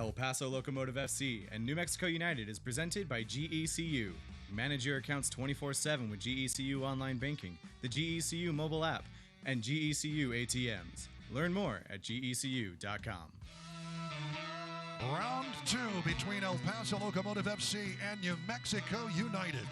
El Paso Locomotive FC and New Mexico United is presented by GECU. Manage your accounts 24/7 with GECU Online Banking, the GECU mobile app, and GECU ATMs. Learn more at gecu.com. Round 2 between El Paso Locomotive FC and New Mexico United.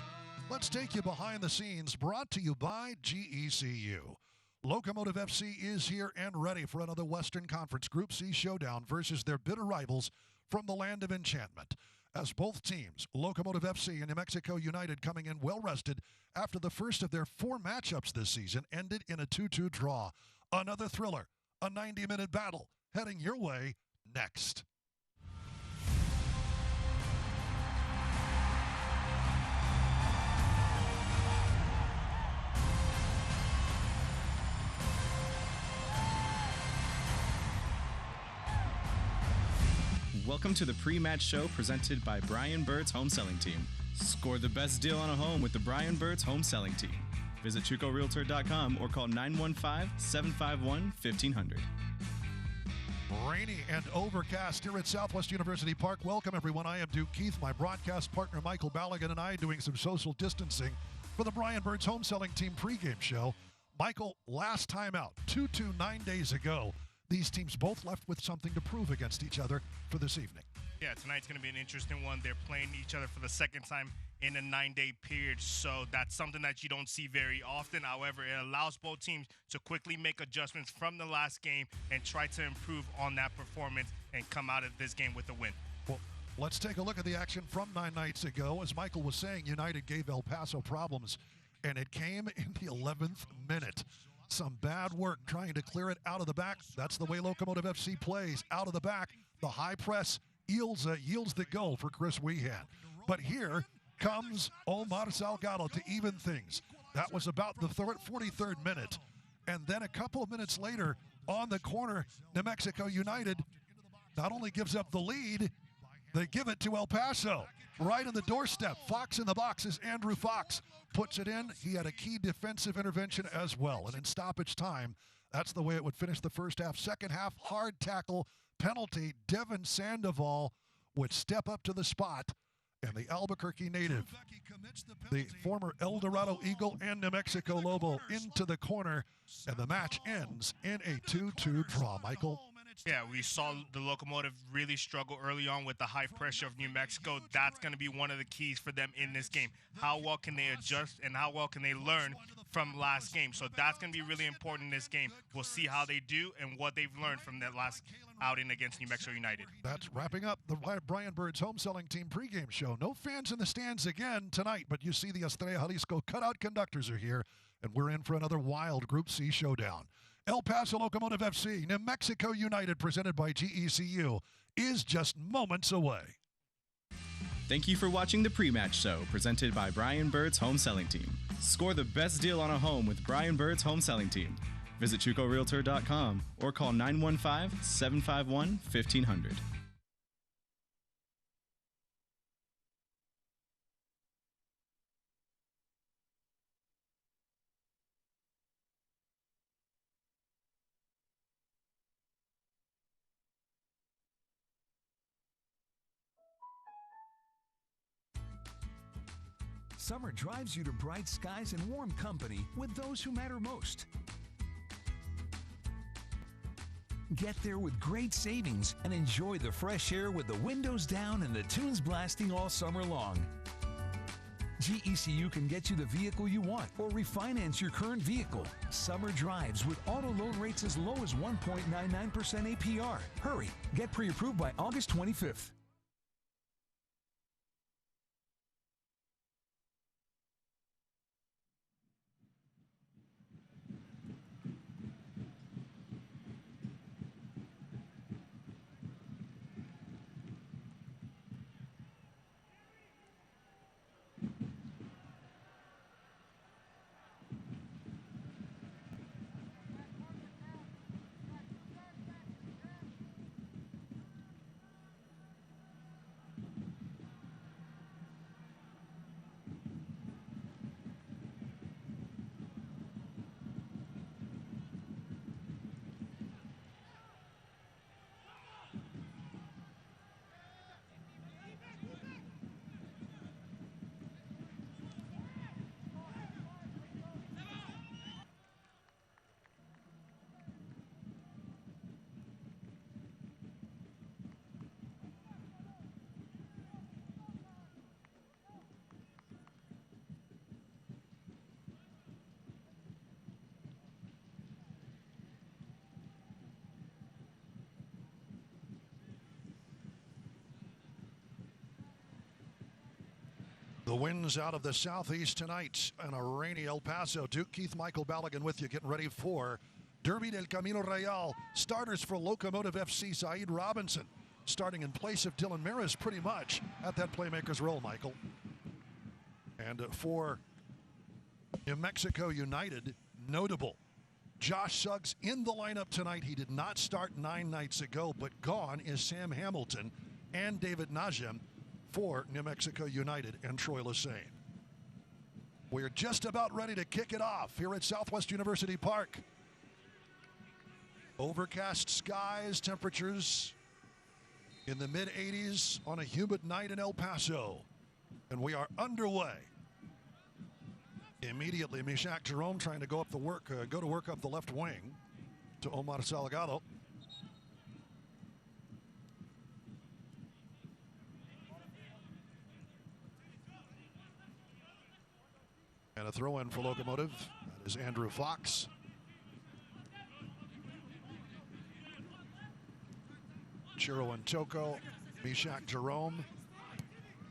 Let's take you behind the scenes, brought to you by GECU. Locomotive FC is here and ready for another Western Conference Group C showdown versus their bitter rivals from the land of enchantment. As both teams, Locomotive FC and New Mexico United, coming in well-rested after the first of their 4 matchups this season ended in a 2-2 draw. Another thriller, a 90-minute battle, heading your way next. Welcome to the pre-match show presented by Brian Bird's Home Selling Team. Score the best deal on a home with the Brian Bird's Home Selling Team. Visit ChucoRealtor.com or call 915-751-1500. Rainy and overcast here at Southwest University Park. Welcome, everyone. I am Duke Keith, my broadcast partner Michael Ballaghan and I doing some social distancing for the Brian Bird's Home Selling Team pregame show. Michael, last time out, 2-2 9 days ago. These teams both left with something to prove against each other for this evening. Yeah, tonight's going to be an interesting one. They're playing each other for the second time in a 9-day period, so that's something that you don't see very often. However, it allows both teams to quickly make adjustments from the last game and try to improve on that performance and come out of this game with a win. Well, let's take a look at the action from 9 nights ago. As Michael was saying, United gave El Paso problems, and it came in the 11th minute. Some bad work trying to clear it out of the back. That's the way Locomotive FC plays. Out of the back, the high press yields the goal for Chris Wehan. But here comes Omar Salgado to even things. That was about the 43rd minute. And then a couple of minutes later, on the corner, New Mexico United not only gives up the lead, they give it to El Paso. Right on the doorstep, Fox in the box is Andrew Fox. Puts it in. He had a key defensive intervention as well. And in stoppage time, that's the way it would finish the first half. Second half, hard tackle, penalty. Devin Sandoval would step up to the spot. And the Albuquerque native, the former El Dorado Eagle and New Mexico Lobo, into the corner. And the match ends in a 2-2 draw, Michael. Yeah, we saw the Locomotive really struggle early on with the high pressure of New Mexico. That's going to be one of the keys for them in this game. How well can they adjust and how well can they learn from last game? So that's going to be really important in this game. We'll see how they do and what they've learned from that last outing against New Mexico United. That's wrapping up the Brian Bird's Home Selling Team pregame show. No fans in the stands again tonight, but you see the Estrada Jalisco cutout conductors are here, and we're in for another wild Group C showdown. El Paso Locomotive FC, New Mexico United, presented by GECU, is just moments away. Thank you for watching the pre-match show presented by Brian Bird's Home Selling Team. Score the best deal on a home with Brian Bird's Home Selling Team. Visit ChucoRealtor.com or call 915-751-1500. Summer drives you to bright skies and warm company with those who matter most. Get there with great savings and enjoy the fresh air with the windows down and the tunes blasting all summer long. GECU can get you the vehicle you want or refinance your current vehicle. Summer drives with auto loan rates as low as 1.99% APR. Hurry, get pre-approved by August 25th. The winds out of the southeast tonight and a rainy El Paso. Duke Keith, Michael Balogun with you, getting ready for Derby del Camino Real. Starters for Locomotive FC, Saeed Robinson, starting in place of Dylan Maris pretty much at that playmaker's role, Michael. And for New Mexico United, notable, Josh Suggs in the lineup tonight. He did not start 9 nights ago, but gone is Sam Hamilton and David Najem for New Mexico United and Troy Lesane. We're just about ready to kick it off here at Southwest University Park. Overcast skies, temperatures in the mid-80s on a humid night in El Paso. And we are underway. Immediately, Mishak Jerome trying to go to work up the left wing to Omar Salgado. And a throw in for Locomotive. That is Andrew Fox. Chiro and Toko, Mishak Jerome.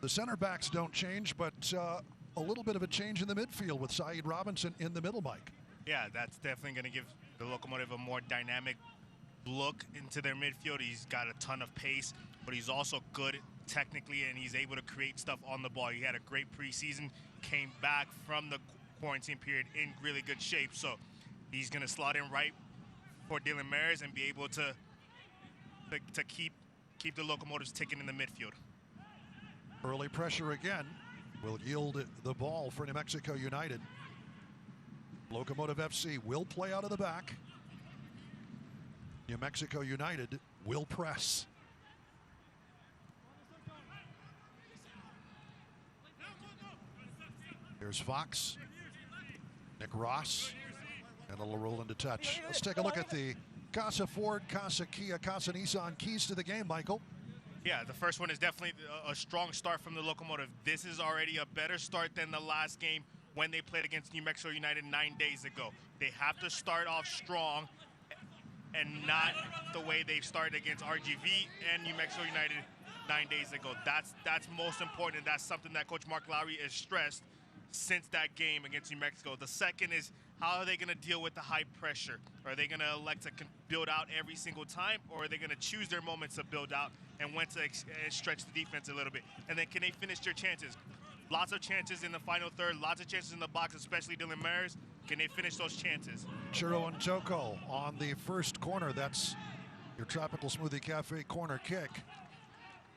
The center backs don't change, but a little bit of a change in the midfield with Saeed Robinson in the middle, Mike. Yeah, that's definitely going to give the Locomotive a more dynamic look into their midfield. He's got a ton of pace, but he's also good technically, and he's able to create stuff on the ball. He had a great preseason, came back from the quarantine period in really good shape, so he's going to slot in right for Dylan Maris and be able to keep the Locomotives ticking in the midfield. Early pressure again will yield the ball for New Mexico United. Locomotive FC will play out of the back. New Mexico United will press. Here's Fox, Nick Ross, and a little roll into touch. Let's take a look at the Casa Ford, Casa Kia, Casa Nissan keys to the game, Michael. Yeah, the first one is definitely a strong start from the Locomotive. This is already a better start than the last game when they played against New Mexico United 9 days ago. They have to start off strong and not the way they started against RGV and New Mexico United 9 days ago. That's most important, and that's something that Coach Mark Lowry has stressed since that game against New Mexico. The second is, how are they going to deal with the high pressure? Are they going to elect to build out every single time, or are they going to choose their moments to build out and when to stretch the defense a little bit? And then can they finish their chances? Lots of chances in the final third, lots of chances in the box, especially Dylan Maris. Can they finish those chances? Chiro and Toko on the first corner. That's your Tropical Smoothie Cafe corner kick.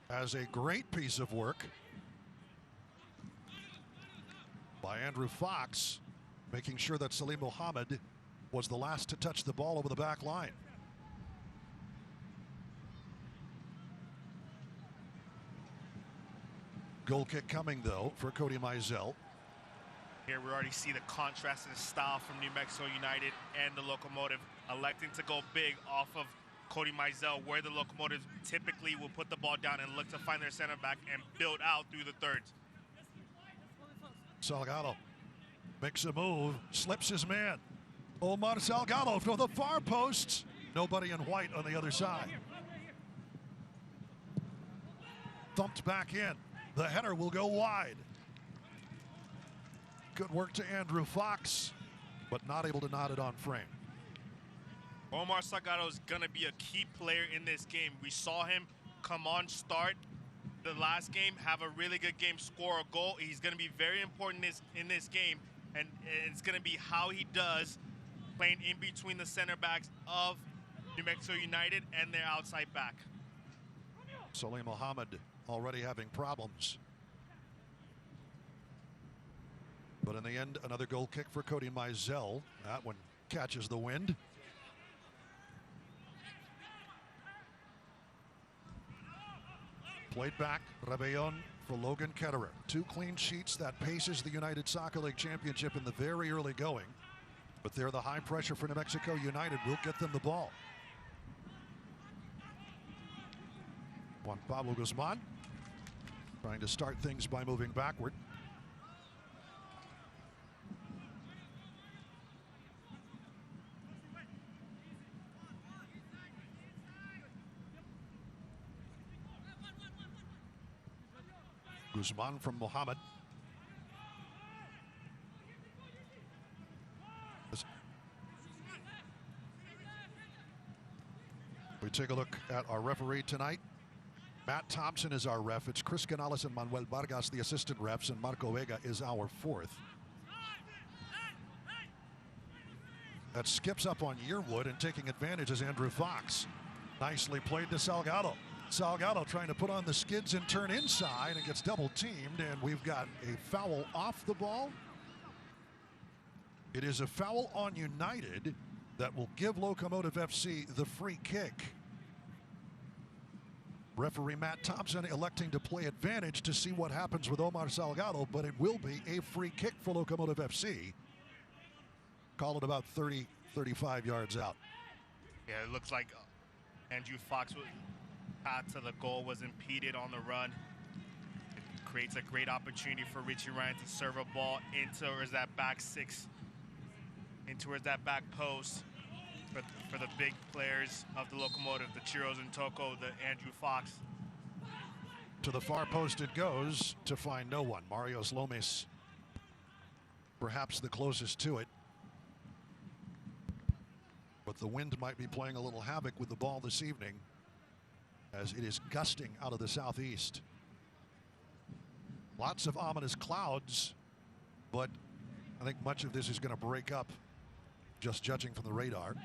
As a great piece of work by Andrew Fox, making sure that Salim Mohammed was the last to touch the ball over the back line. Goal kick coming, though, for Cody Mizell. Here we already see the contrast in style from New Mexico United and the Locomotive, electing to go big off of Cody Mizell, where the Locomotive typically will put the ball down and look to find their center back and build out through the thirds. Salgado makes a move, slips his man. Omar Salgado from the far post. Nobody in white on the other side. Thumped back in. The header will go wide. Good work to Andrew Fox, but not able to knot it on frame. Omar Salgado is going to be a key player in this game. We saw him come on, start the last game, have a really good game, score a goal. He's going to be very important in this game, and it's going to be how he does playing in between the center backs of New Mexico United and their outside back. Salim Mohammed already having problems. But in the end, another goal kick for Cody Mizell. That one catches the wind. Played back, Rebellon for Logan Ketterer. 2 clean sheets. That paces the United Soccer League Championship in the very early going. But there, the high pressure for New Mexico United will get them the ball. Juan Pablo Guzman trying to start things by moving backward. Guzman from Mohammed. We take a look at our referee tonight. Matt Thompson is our ref. It's Chris Canales and Manuel Vargas, the assistant refs, and Marco Vega is our fourth. That skips up on Yearwood, and taking advantage is Andrew Fox. Nicely played to Salgado. Salgado trying to put on the skids and turn inside, and gets double teamed, and we've got a foul off the ball. It is a foul on United that will give Locomotive FC the free kick. Referee Matt Thompson electing to play advantage to see what happens with Omar Salgado, but it will be a free kick for Locomotive FC. Call it about 30, 35 yards out. Yeah, it looks like Andrew Fox path to the goal was impeded on the run. It creates a great opportunity for Richie Ryan to serve a ball in towards that back six, in towards that back post for the big players of the Locomotive, the Chiros and Toko, the Andrew Fox. To the far post it goes to find no one. Marios Lomes, perhaps the closest to it. But the wind might be playing a little havoc with the ball this evening, as it is gusting out of the southeast. Lots of ominous clouds, but I think much of this is going to break up, just judging from the radar.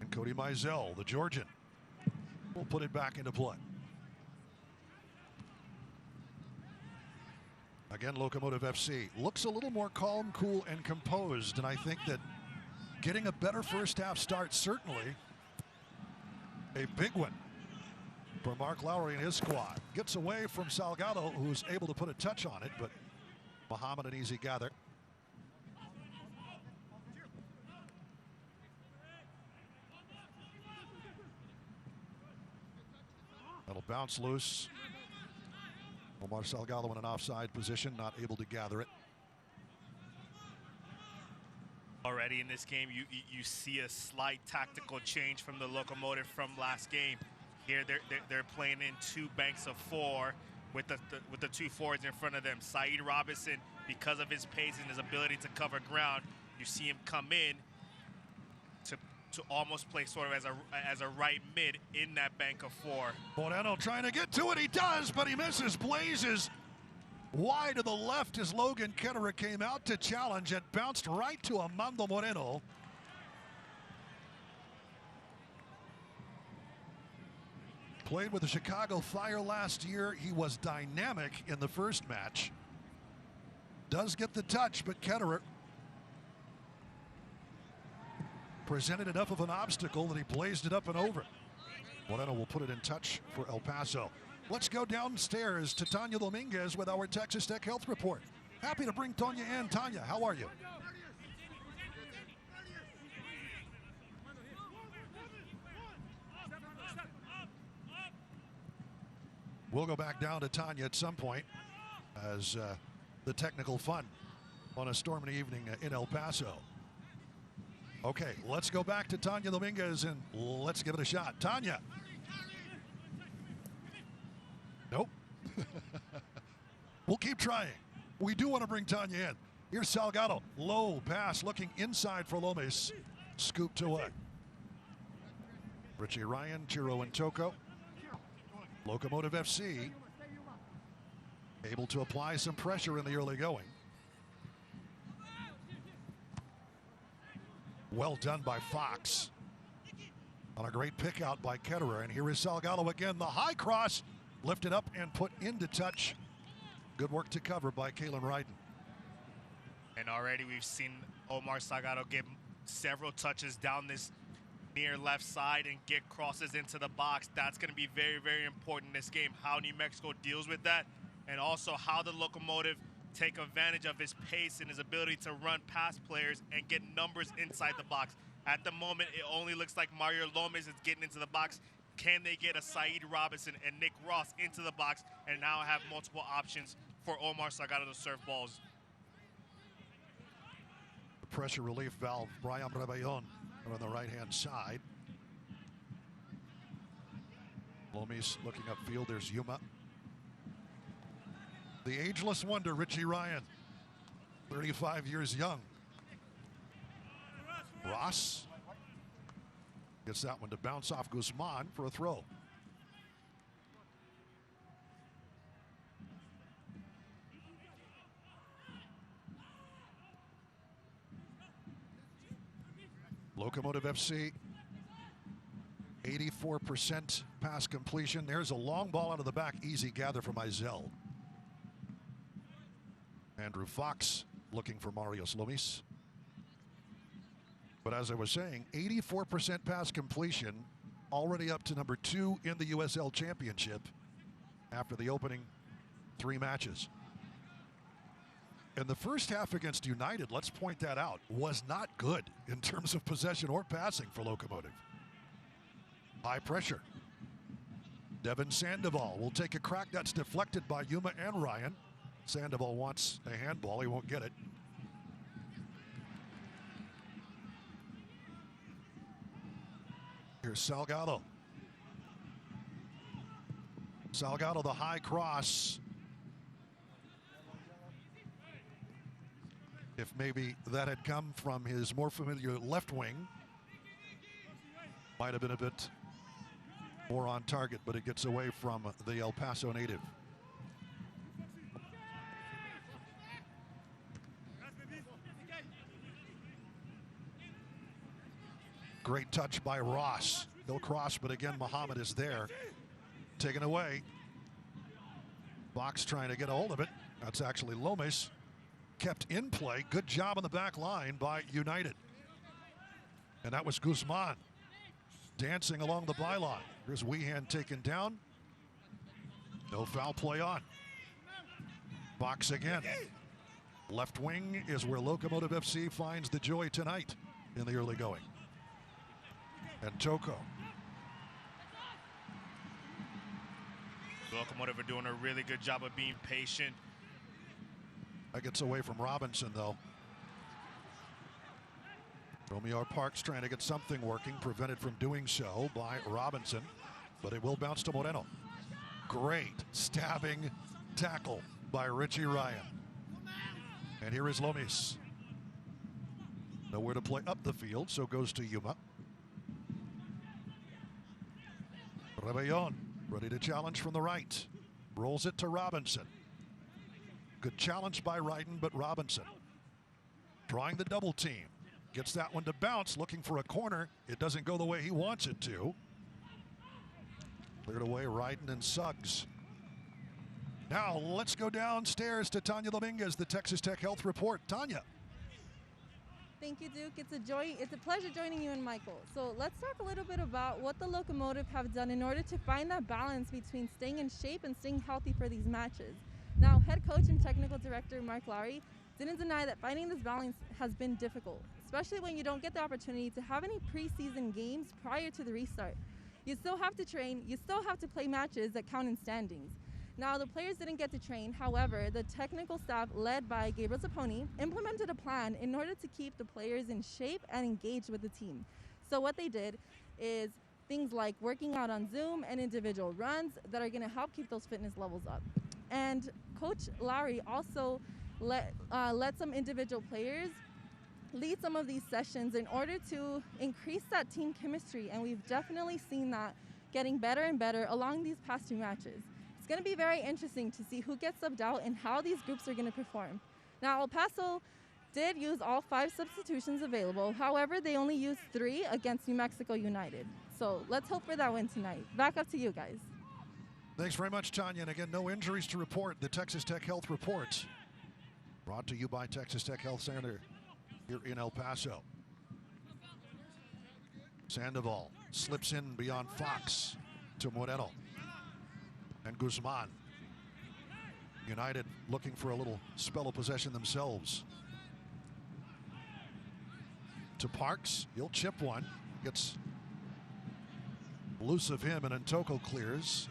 And Cody Mizell, the Georgian, will put it back into play. Again, Locomotive FC looks a little more calm, cool, and composed, and I think that getting a better first half start, certainly a big one for Mark Lowry and his squad. Gets away from Salgado, who's able to put a touch on it, but Muhammad an easy gather. That'll bounce loose. Omar Salgado in an offside position, not able to gather it. Already in this game, you see a slight tactical change from the Locomotive from last game. Here they're playing in two banks of four with the two forwards in front of them. Saeed Robinson, because of his pace and his ability to cover ground, you see him come in to almost play sort of as a right mid in that bank of four. Moreno trying to get to it, he does, but he misses. Blazes wide to the left as Logan Ketterer came out to challenge. It bounced right to Amando Moreno. Played with the Chicago Fire last year. He was dynamic in the first match. Does get the touch, but Ketterer presented enough of an obstacle that he blazed it up and over. Moreno will put it in touch for El Paso. Let's go downstairs to Tanya Dominguez with our Texas Tech Health Report. Happy to bring Tanya in. Tanya, how are you? We'll go back down to Tanya at some point as the technical fun on a stormy evening in El Paso. Okay, let's go back to Tanya Dominguez and let's give it a shot. Tanya. Nope. We'll keep trying. We do want to bring Tanya in. Here's Salgado. Low pass looking inside for Lomes. Scooped away. Richie Ryan, Chiro and Toko. Locomotive FC able to apply some pressure in the early going. Well done by Fox on a great pick out by Ketterer. And here is Salgado again. The high cross lifted up and put into touch. Good work to cover by Kalen Ryden. And already we've seen Omar Salgado get several touches down this near left side and get crosses into the box. That's going to be very, very important in this game, how New Mexico deals with that, and also how the Locomotive take advantage of his pace and his ability to run past players and get numbers inside the box. At the moment, it only looks like Mario Lomes is getting into the box. Can they get a Saeed Robinson and Nick Ross into the box and now have multiple options for Omar Salgado to serve balls? The pressure relief valve, Brian Rebellon on the right-hand side. Lomes looking upfield. There's Yuma. The ageless wonder, Richie Ryan, 35 years young. Ross gets that one to bounce off Guzman for a throw. Locomotive FC, 84% pass completion. There's a long ball out of the back, easy gather from Izell. Andrew Fox looking for Marios Lomis. But as I was saying, 84% pass completion, already up to number 2 in the USL Championship after the opening 3 matches. And the first half against United, let's point that out, was not good in terms of possession or passing for Locomotive. High pressure. Devin Sandoval will take a crack. That's deflected by Yuma and Ryan. Sandoval wants a handball. He won't get it. Here's Salgado. Salgado, the high cross. If maybe that had come from his more familiar left wing, might have been a bit more on target, but it gets away from the El Paso native. Great touch by Ross. He'll cross, but again, Muhammad is there. Taken away. Fox trying to get a hold of it. That's actually Lomis. Kept in play. Good job on the back line by United. And that was Guzman dancing along the byline. Here's Weehan taken down. No foul play on. Fox again. Left wing is where Locomotive FC finds the joy tonight in the early going. And Toko. Locomotive are doing a really good job of being patient. That gets away from Robinson, though. Romeo Parks trying to get something working, prevented from doing so by Robinson, but it will bounce to Moreno. Great stabbing tackle by Richie Ryan. And here is Lomis. Nowhere to play up the field, so goes to Yuma. Rebellon ready to challenge from the right. Rolls it to Robinson. Good challenge by Ryden, but Robinson trying the double team. Gets that one to bounce, looking for a corner. It doesn't go the way he wants it to. Cleared away, Ryden and Suggs. Now let's go downstairs to Tanya Dominguez, the Texas Tech Health Report. Tanya. Thank you, Duke. It's a joy. It's a pleasure joining you and Michael. So let's talk a little bit about what the Locomotive have done in order to find that balance between staying in shape and staying healthy for these matches. Now, head coach and technical director Mark Lowry didn't deny that finding this balance has been difficult, especially when you don't get the opportunity to have any preseason games prior to the restart. You still have to train, you still have to play matches that count in standings. Now, the players didn't get to train. However, the technical staff, led by Gabriel Zapponi, implemented a plan in order to keep the players in shape and engaged with the team. So what they did is things like working out on Zoom and individual runs that are going to help keep those fitness levels up. And Coach Lowry also let some individual players lead some of these sessions in order to increase that team chemistry, and we've definitely seen that getting better and better along these past 2 matches. It's going to be very interesting to see who gets subbed out and how these groups are going to perform. Now, El Paso did use all 5 substitutions available. However, they only used 3 against New Mexico United. So let's hope for that win tonight. Back up to you guys. Thanks very much, Tanya. And again, no injuries to report. The Texas Tech Health Report brought to you by Texas Tech Health Center here in El Paso. Sandoval slips in beyond Fox to Moreno. And Guzman. United looking for a little spell of possession themselves. To Parks. He'll chip one. Gets loose of him, and Ntoko clears.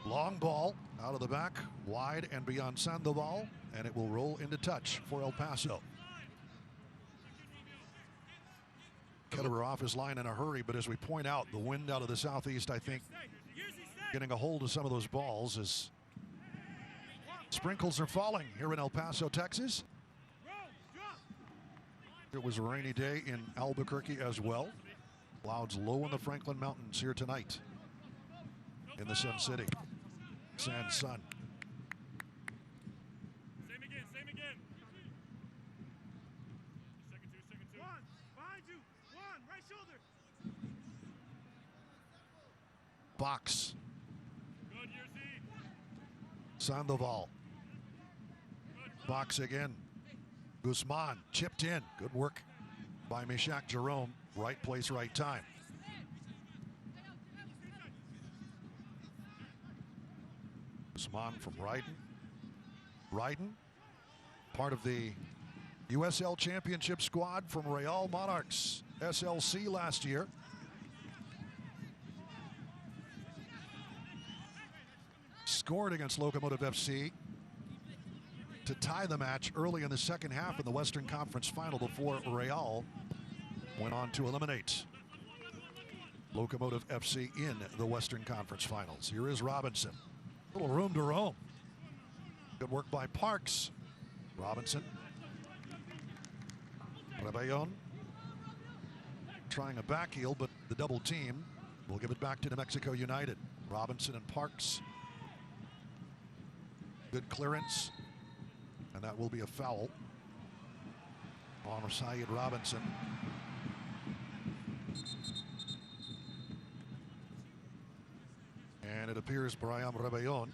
Long ball out of the back, wide and beyond Sandoval, and it will roll into touch for El Paso. Ketterer off his line in a hurry, but as we point out, the wind out of the southeast, I think, getting a hold of some of those balls as sprinkles are falling here in El Paso, Texas. It was a rainy day in Albuquerque as well. Clouds low in the Franklin Mountains here tonight in the Sun City. Sun. Same again. Second two. One, behind you. One, right shoulder. Box. Good, Yerzy. Sandoval. Box again. Guzman chipped in. Good work by Meshach Jerome. Right place, right time. Guzman from Ryden, part of the USL Championship squad from Real Monarchs SLC last year. Scored against Locomotive FC to tie the match early in the second half in the Western Conference Final before Real went on to eliminate Locomotive FC in the Western Conference Finals. Here is Robinson. Little room to roam. Good work by Parks. Robinson. Rebellon trying a back heel, but the double team will give it back to New Mexico United. Robinson and Parks. Good clearance. And that will be a foul on Syed Robinson. And it appears Brian Rebellon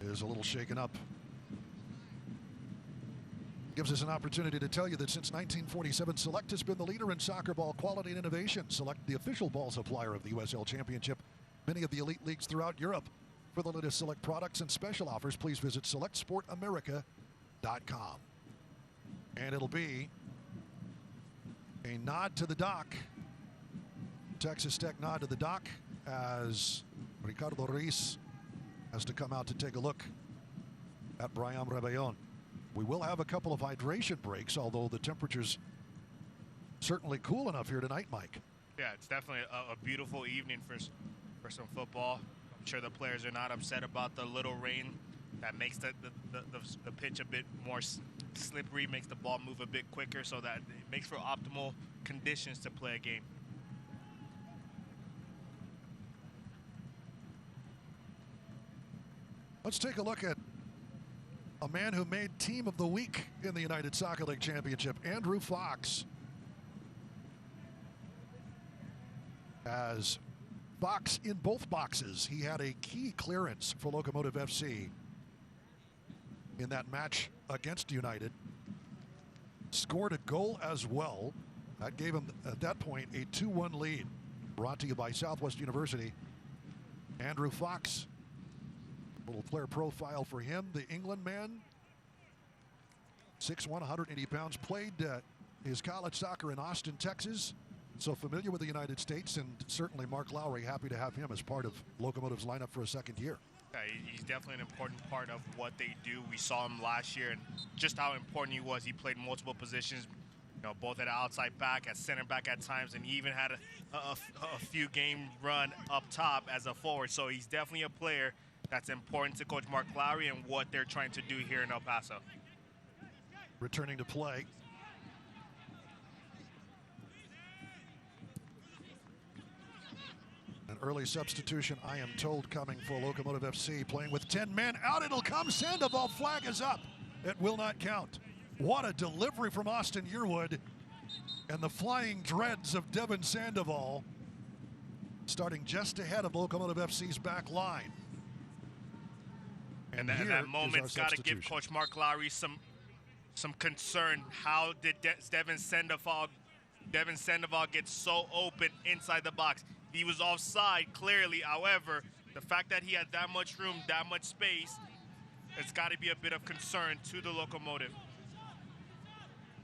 is a little shaken up. Gives us an opportunity to tell you that since 1947, Select has been the leader in soccer ball quality and innovation. Select, the official ball supplier of the USL Championship, many of the elite leagues throughout Europe. For the latest Select products and special offers, please visit selectsportamerica.com. And it'll be a nod to the dock. Texas Tech nod to the dock as Ricardo Reis has to come out to take a look at Brian Rebellon. We will have a couple of hydration breaks, although the temperature's certainly cool enough here tonight, Mike. Yeah, it's definitely a beautiful evening for some football. I'm sure the players are not upset about the little rain that makes the pitch a bit more slippery, makes the ball move a bit quicker, so that it makes for optimal conditions to play a game. Let's take a look at a man who made Team of the Week in the United Soccer League Championship, Andrew Fox. As Fox in both boxes, he had a key clearance for Locomotive FC in that match against United. Scored a goal as well. That gave him, at that point, a 2-1 lead. Brought to you by Southwest University. Andrew Fox. Little player profile for him. The England man, 6'1", 180 pounds, played his college soccer in Austin, Texas. So familiar with the United States, and certainly Mark Lowry happy to have him as part of Locomotive's lineup for a second year. Yeah, he's definitely an important part of what they do. We saw him last year and just how important he was. He played multiple positions, you know, both at outside back, at center back at times, and he even had a few game run up top as a forward. So he's definitely a player that's important to Coach Mark Lowry and what they're trying to do here in El Paso. Returning to play. An early substitution, I am told, coming for Locomotive FC, playing with 10 men. Out it'll come. Sandoval, flag is up. It will not count. What a delivery from Austin Yearwood. And the flying dreads of Devin Sandoval starting just ahead of Locomotive FC's back line. And that moment's got to give Coach Mark Lowry some concern. How did Devin Sandoval get so open inside the box? He was offside, clearly. However, the fact that he had that much room, that much space, it's got to be a bit of concern to the Locomotive.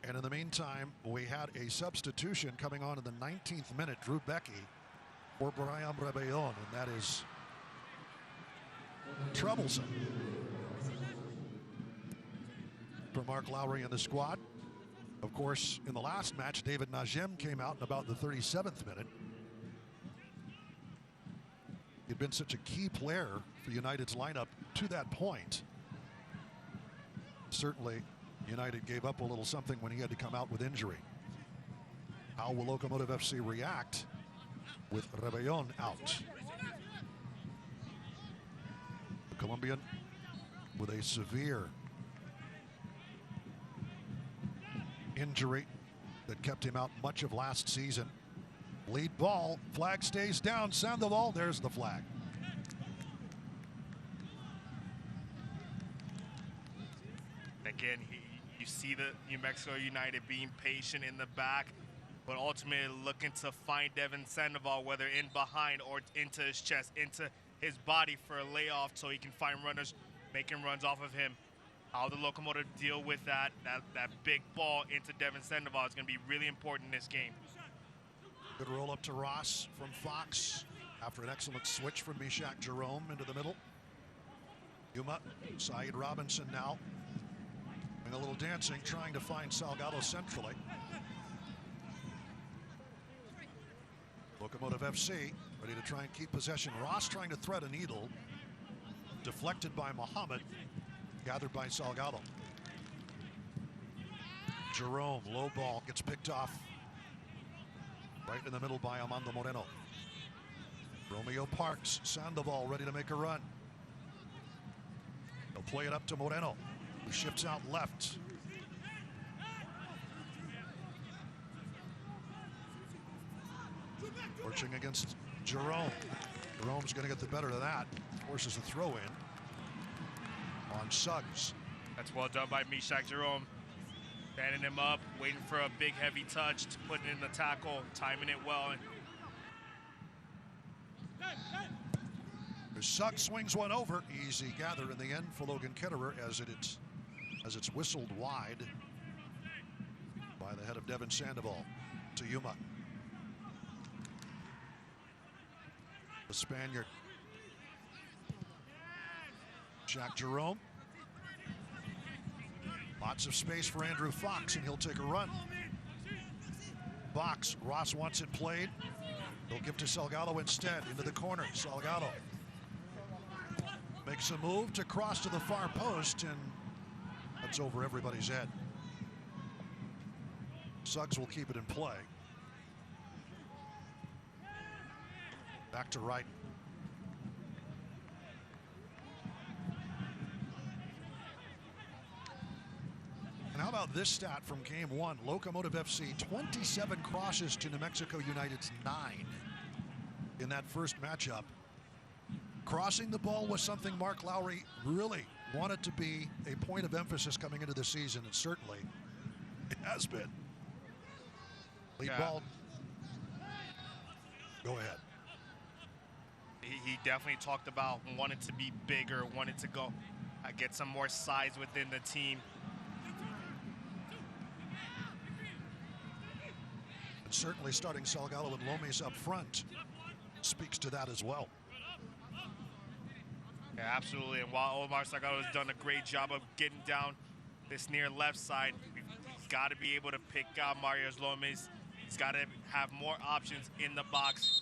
And in the meantime, we had a substitution coming on in the 19th minute. Drew Becky for Brian Rebellon, and that is troublesome for Mark Lowry and the squad. Of course, in the last match, David Najem came out in about the 37th minute. He'd been such a key player for United's lineup to that point. Certainly United gave up a little something when he had to come out with injury. How will Locomotive FC react with Rebellon out? The Colombian with a severe injury that kept him out much of last season. Lead ball, flag stays down. Sandoval, there's the flag. Again, you see the New Mexico United being patient in the back, but ultimately looking to find Devin Sandoval, whether in behind or into his chest, into his body for a layoff so he can find runners, making runs off of him. How the Locomotive deal with that big ball into Devin Sandoval is going to be really important in this game. Good roll up to Ross from Fox after an excellent switch from Mishak Jerome into the middle. Yuma, Saeed Robinson now doing a little dancing, trying to find Salgado centrally. Locomotive FC ready to try and keep possession. Ross trying to thread a needle. Deflected by Muhammad. Gathered by Salgado. Jerome, low ball, gets picked off. Right in the middle by Armando Moreno. Romeo Parks, Sandoval ready to make a run. They'll play it up to Moreno, who shifts out left. Working against Jerome. Jerome's going to get the better of that. Forces a throw in on Suggs. That's well done by Mishak Jerome. Standing him up, waiting for a big heavy touch to put it in the tackle, timing it well. Suggs swings one over. Easy gather in the end for Logan Ketterer as it's whistled wide by the head of Devin Sandoval to Yuma. The Spaniard. Jack Jerome. Lots of space for Andrew Fox, and he'll take a run. Box. Ross wants it played. They'll give to Salgado instead. Into the corner. Salgado makes a move to cross to the far post, and that's over everybody's head. Suggs will keep it in play. Back to right. And how about this stat from game one? Locomotive FC, 27 crosses to New Mexico United's 9 in that first matchup. Crossing the ball was something Mark Lowry really wanted to be a point of emphasis coming into the season, and certainly it has been. Lead ball. Go ahead. He definitely talked about wanting to be bigger, wanted to go get some more size within the team. And certainly starting Salgado and Lomes up front speaks to that as well. Yeah, absolutely. And while Omar Salgado has done a great job of getting down this near left side, he's got to be able to pick out Mario Lomes. He's got to have more options in the box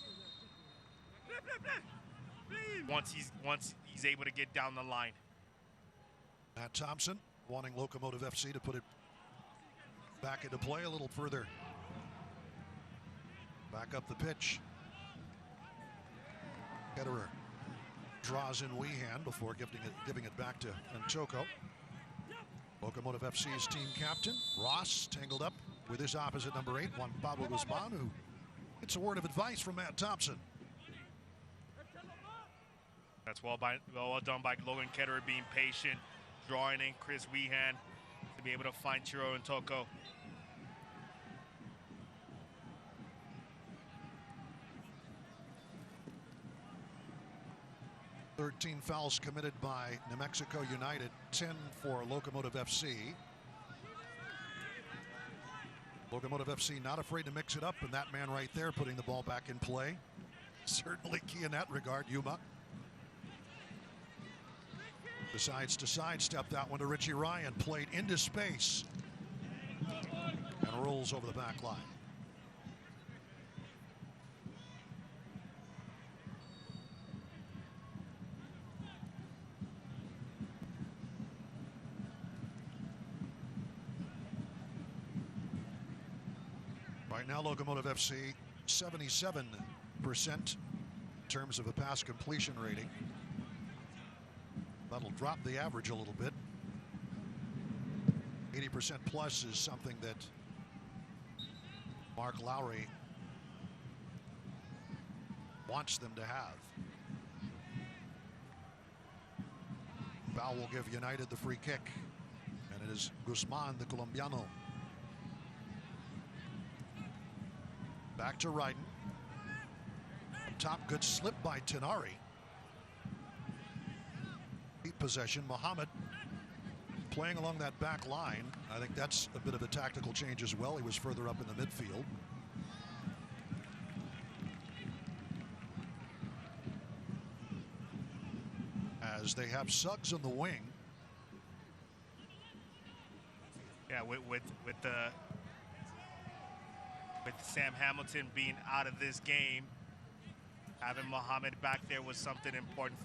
once he's able to get down the line. Matt Thompson wanting Locomotive FC to put it back into play a little further. Back up the pitch. Ketterer draws in Weehan before giving it back to Antoko. Locomotive FC's team captain, Ross, tangled up with his opposite number 8, Juan Pablo Guzman, who gets a word of advice from Matt Thompson. That's well done by Logan Ketterer, being patient, drawing in Chris Weehan to be able to find Chiro Antoko. 13 fouls committed by New Mexico United, 10 for Locomotive FC. Locomotive FC not afraid to mix it up, and that man right there putting the ball back in play. Certainly key in that regard, Yuma. Decides to sidestep that one to Richie Ryan, played into space and rolls over the back line. Right now, Locomotive FC 77% in terms of a pass completion rating. That'll drop the average a little bit. 80% plus is something that Mark Lowry wants them to have. Foul will give United the free kick, and it is Guzman, the Colombiano. Back to Ryden. Up top, good slip by Tenari. Deep possession, Mohammed playing along that back line. I think that's a bit of a tactical change as well. He was further up in the midfield. As they have Suggs on the wing. Yeah, with Sam Hamilton being out of this game, having Mohammed back there was something important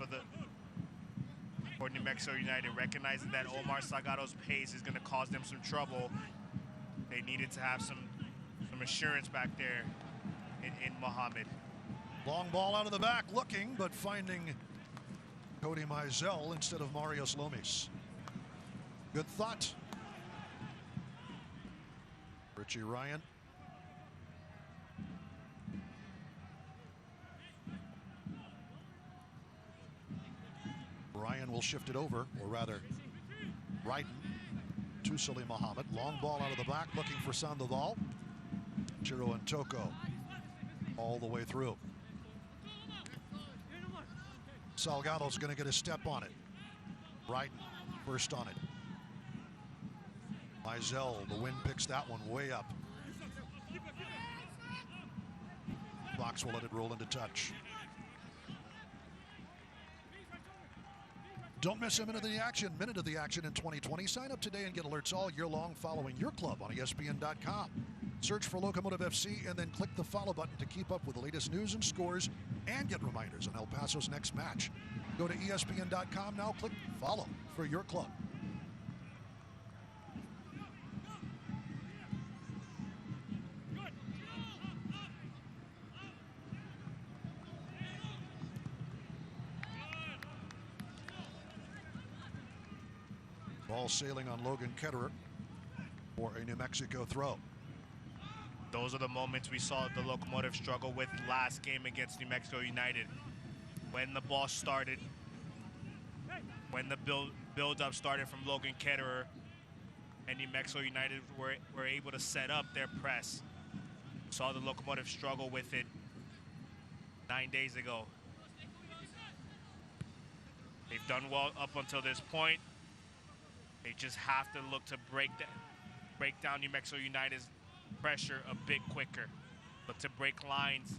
for New Mexico United. Recognizing that Omar Salgado's pace is going to cause them some trouble, they needed to have some assurance back there in Mohammed. Long ball out of the back, looking, but finding Cody Mizell instead of Marius Lomis. Good thought. Richie Ryan. Ryan will shift it over, or rather, Ryden to Salim Mohammed. Long ball out of the back, looking for Sandoval. Chiro and Toko all the way through. Salgado's going to get a step on it. Ryden first on it. Mizell, the wind picks that one way up. Fox will let it roll into touch. Don't miss a minute of the action in 2020. Sign up today and get alerts all year long following your club on ESPN.com. Search for Locomotive FC and then click the follow button to keep up with the latest news and scores and get reminders on El Paso's next match. Go to ESPN.com now, click follow for your club. Ball sailing on Logan Ketterer for a New Mexico throw. Those are the moments we saw the Locomotive struggle with last game against New Mexico United. When the ball started, when the build-up started from Logan Ketterer, and New Mexico United were able to set up their press. Saw the Locomotive struggle with it 9 days ago. They've done well up until this point. They just have to look to break down New Mexico United's pressure a bit quicker. Look to break lines.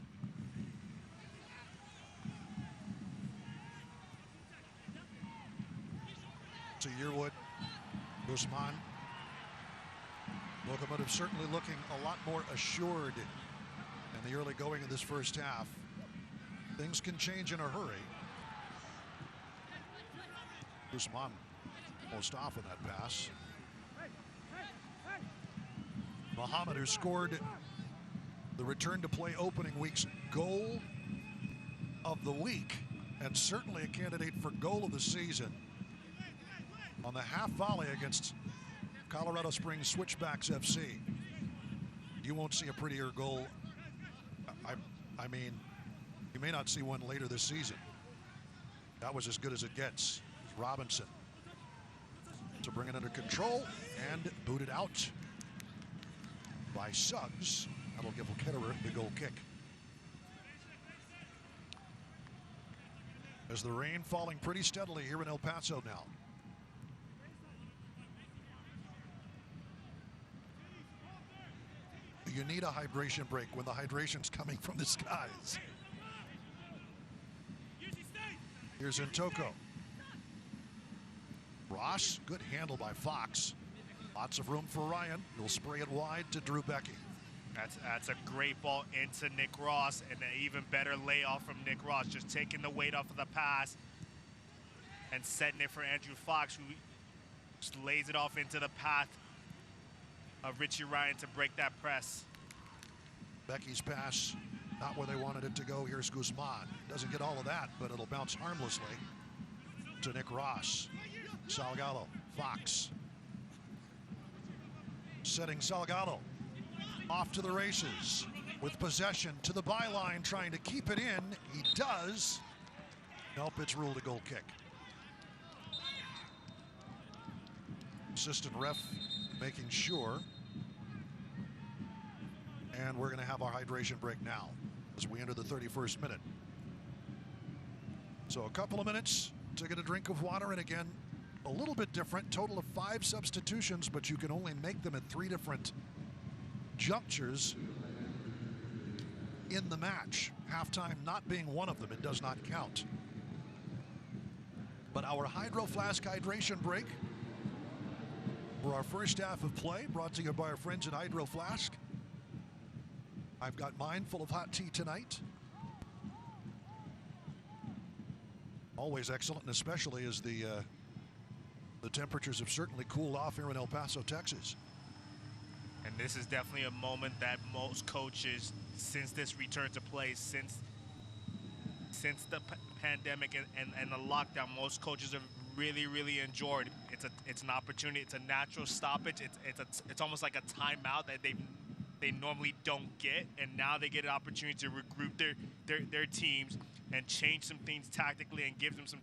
To Yearwood, Guzman. Locomotive certainly looking a lot more assured in the early going of this first half. Things can change in a hurry. Guzman almost off of that pass. Mohammed, who scored the return to play opening week's goal of the week and certainly a candidate for goal of the season on the half volley against Colorado Springs Switchbacks FC. You won't see a prettier goal. I mean, you may not see one later this season. That was as good as it gets. Robinson to bring it under control and boot it out by Suggs. That'll give Ketterer the goal kick. As the rain falling pretty steadily here in El Paso now. You need a hydration break when the hydration's coming from the skies. Here's Ntoko. Ross, good handle by Fox. Lots of room for Ryan. He'll spray it wide to Drew Becky. That's a great ball into Nick Ross, and an even better layoff from Nick Ross, just taking the weight off of the pass and setting it for Andrew Fox, who just lays it off into the path of Richie Ryan to break that press. Becky's pass, not where they wanted it to go. Here's Guzman. Doesn't get all of that, but it'll bounce harmlessly to Nick Ross. Salgado, Fox. Setting Salgado off to the races with possession to the byline, trying to keep it in. He does. Nope, it's ruled a goal kick. Assistant ref making sure. And we're going to have our hydration break now as we enter the 31st minute. So a couple of minutes to get a drink of water, and again, a little bit different. Total of 5 substitutions, but you can only make them at 3 different junctures in the match. Halftime not being one of them, it does not count. But our Hydro Flask hydration break for our first half of play, brought to you by our friends at Hydro Flask. I've got mine full of hot tea tonight. Always excellent, and especially as the temperatures have certainly cooled off here in El Paso, Texas. And this is definitely a moment that most coaches, since this return to play, since the pandemic and the lockdown, most coaches have really enjoyed. It's an opportunity. It's a natural stoppage. It's almost like a timeout that they normally don't get, and now they get an opportunity to regroup their teams and change some things tactically and give them some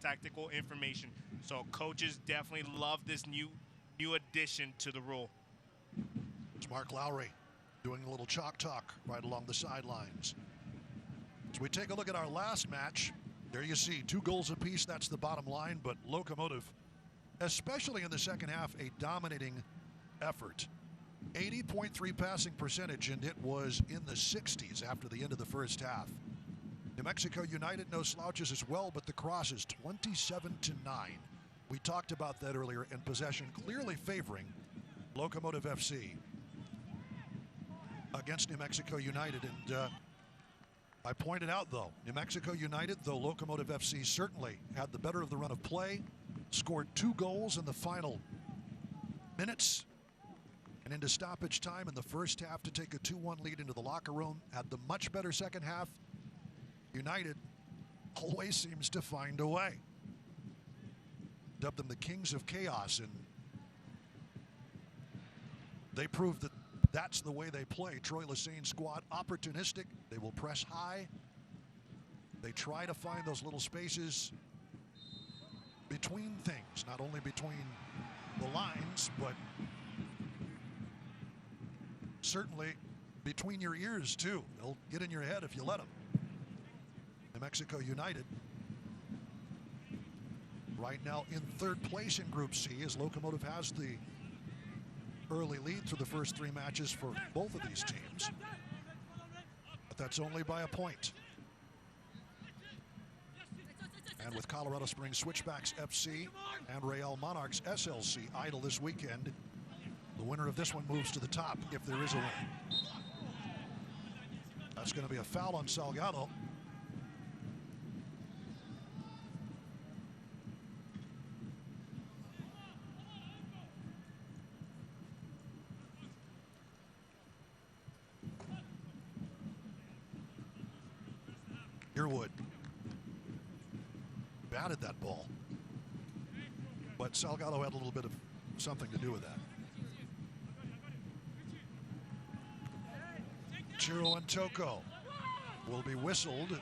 tactical information. So coaches definitely love this new addition to the rule. It's Mark Lowry doing a little chalk talk right along the sidelines. As we take a look at our last match, there you see 2 goals apiece. That's the bottom line, but Locomotive, especially in the second half, a dominating effort. 80.3 passing percentage, and it was in the 60s after the end of the first half. New Mexico United, no slouches as well, but the cross is 27-9. We talked about that earlier, and possession clearly favoring Locomotive FC against New Mexico United. And I pointed out, though, New Mexico United, though Locomotive FC certainly had the better of the run of play, scored 2 goals in the final minutes and into stoppage time in the first half to take a 2-1 lead into the locker room, had the much better second half. United always seems to find a way. Dubbed them the Kings of Chaos, and they proved that that's the way they play. Troy Lassane's squad, opportunistic. They will press high. They try to find those little spaces between things, not only between the lines, but certainly between your ears too. They'll get in your head if you let them. New Mexico United right now in 3rd place in Group C, as Locomotive has the early lead through the first 3 matches for both of these teams. But that's only by a point. And with Colorado Springs Switchbacks FC and Real Monarchs SLC idle this weekend, the winner of this one moves to the top if there is a win. That's going to be a foul on Salgado. Earwood batted that ball, but Salgado had a little bit of something to do with that. Chiro and Toko will be whistled.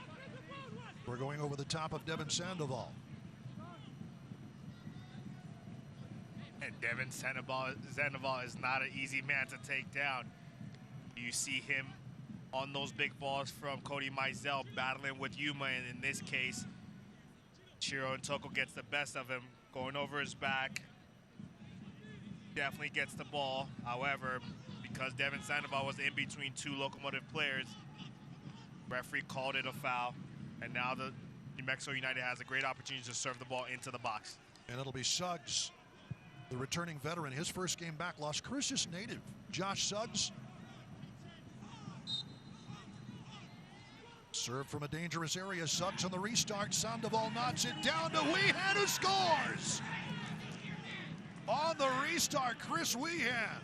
We're going over the top of Devin Sandoval. And Devin Sandoval is not an easy man to take down. You see him on those big balls from Cody Mizell battling with Yuma, and in this case, Chiro and Toko gets the best of him, going over his back. Definitely gets the ball. However, because Devin Sandoval was in between 2 Locomotive players, referee called it a foul, and now the New Mexico United has a great opportunity to serve the ball into the box. And it'll be Suggs, the returning veteran. His first game back, lost Cruces native Josh Suggs. Served from a dangerous area. Suggs on the restart. Sandoval knocks it down to Weehan, who scores! On the restart, Chris Weehan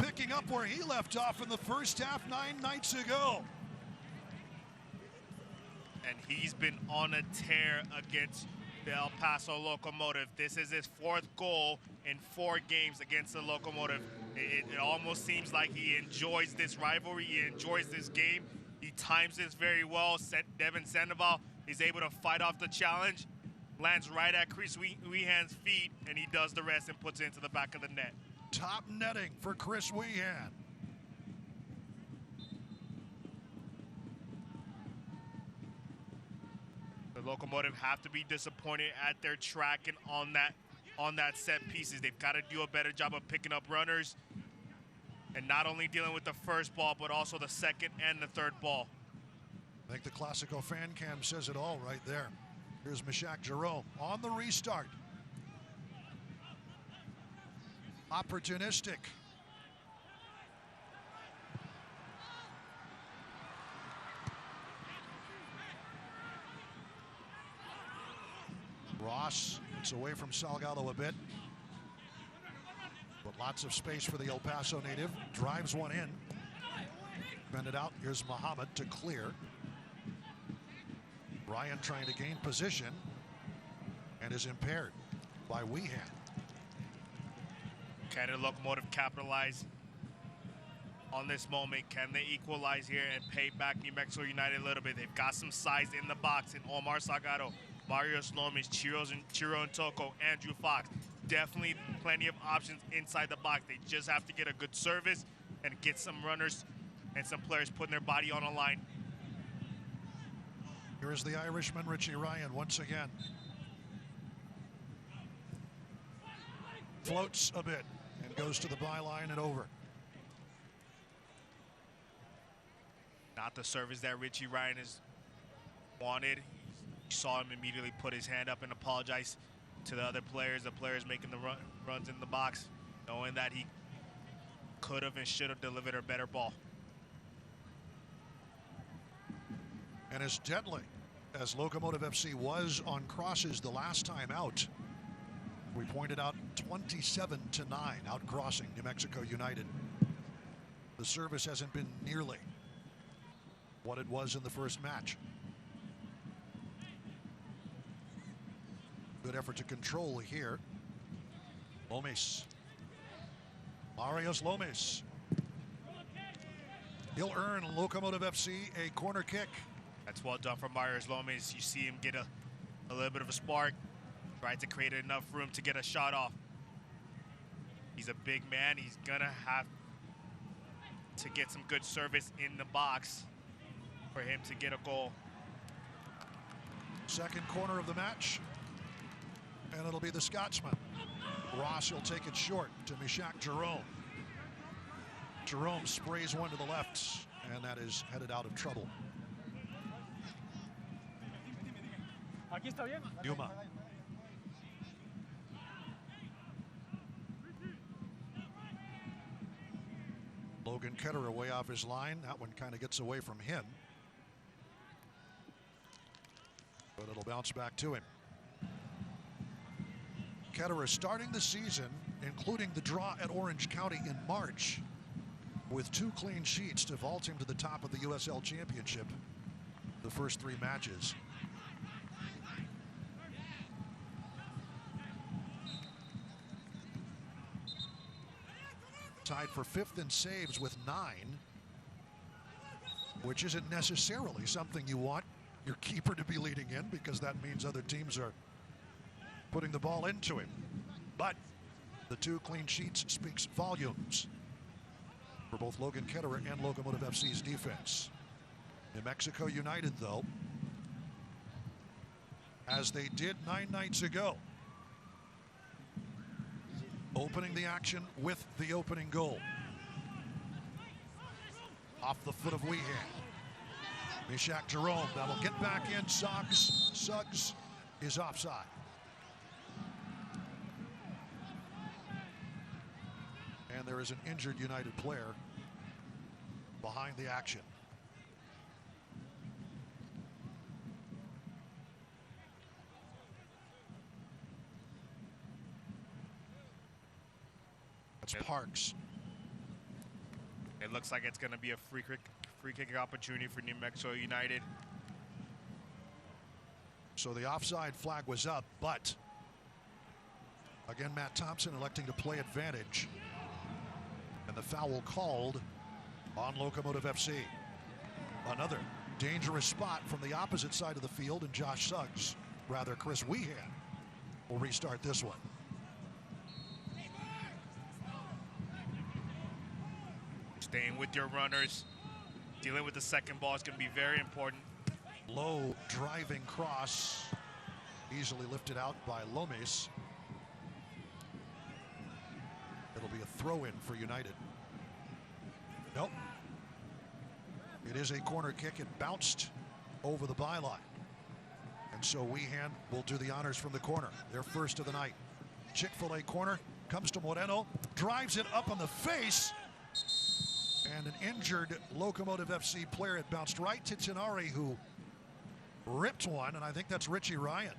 picking up where he left off in the first half 9 nights ago. And he's been on a tear against the El Paso Locomotive. This is his 4th goal in 4 games against the Locomotive. It almost seems like he enjoys this rivalry. He enjoys this game. He times this very well. Devin Sandoval is able to fight off the challenge, lands right at Chris Weehan's feet, and he does the rest and puts it into the back of the net. Top netting for Chris Weehan. The Locomotive have to be disappointed at their track and on that set pieces. They've got to do a better job of picking up runners and not only dealing with the first ball, but also the second and the third ball. I think the Classico fan cam says it all right there. Here's Mishak Jerome on the restart. Opportunistic. Ross gets away from Salgado a bit. But lots of space for the El Paso native. Drives one in. Bend it out. Here's Muhammad to clear. Ryan trying to gain position and is impaired by Weehan. Can the Locomotive capitalize on this moment? Can they equalize here and pay back New Mexico United a little bit? They've got some size in the box in Omar Salgado, Mario Slomis, Chiro and Toko, Andrew Fox. Definitely plenty of options inside the box. They just have to get a good service and get some runners and some players putting their body on the line. Here is the Irishman, Richie Ryan, once again. Floats a bit and goes to the byline and over. Not the service that Richie Ryan has wanted. You saw him immediately put his hand up and apologize to the other players, making the runs in the box, knowing that he could have and should have delivered a better ball. And as deadly as Locomotive FC was on crosses the last time out, we pointed out 27-9 out crossing New Mexico United. The service hasn't been nearly what it was in the first match. Good effort to control here. Lomis. Marius Lomis. He'll earn Locomotive FC a corner kick. That's well done from Marius Lomis. You see him get a little bit of a spark. Try to create enough room to get a shot off. He's a big man. He's gonna have to get some good service in the box for him to get a goal. Second corner of the match. And it'll be the Scotsman. Ross will take it short to Mishak Jerome. Jerome sprays one to the left, and that is headed out of trouble. Yuma. Logan Ketterer way off his line. That one kind of gets away from him. But it'll bounce back to him. Ketterer starting the season, including the draw at Orange County in March, with 2 clean sheets to vault him to the top of the USL Championship the first 3 matches. Tied for 5th in saves with 9, which isn't necessarily something you want your keeper to be leading in, because that means other teams are putting the ball into him. But the 2 clean sheets speaks volumes for both Logan Ketterer and Locomotive FC's defense. New Mexico United, though, as they did 9 nights ago, opening the action with the opening goal. Off the foot of Weehan. Mishak Jerome, that'll get back in. Suggs is offside. And there is an injured United player behind the action. That's Parks. It looks like it's going to be a free kick opportunity for New Mexico United. So the offside flag was up, but again, Matt Thompson electing to play advantage. And the foul called on Locomotive FC. Another dangerous spot from the opposite side of the field, and Chris Wehan will restart this one. Staying with your runners. Dealing with the second ball is going to be very important. Low driving cross, easily lifted out by Lomes. It'll be a throw-in for United. Nope. It is a corner kick. It bounced over the byline. And so Wehan will do the honors from the corner. Their first of the night. Chick-fil-A corner, comes to Moreno, drives it up on the face. And an injured Locomotive FC player. It bounced right to Tinari, who ripped one, and I think that's Richie Ryan.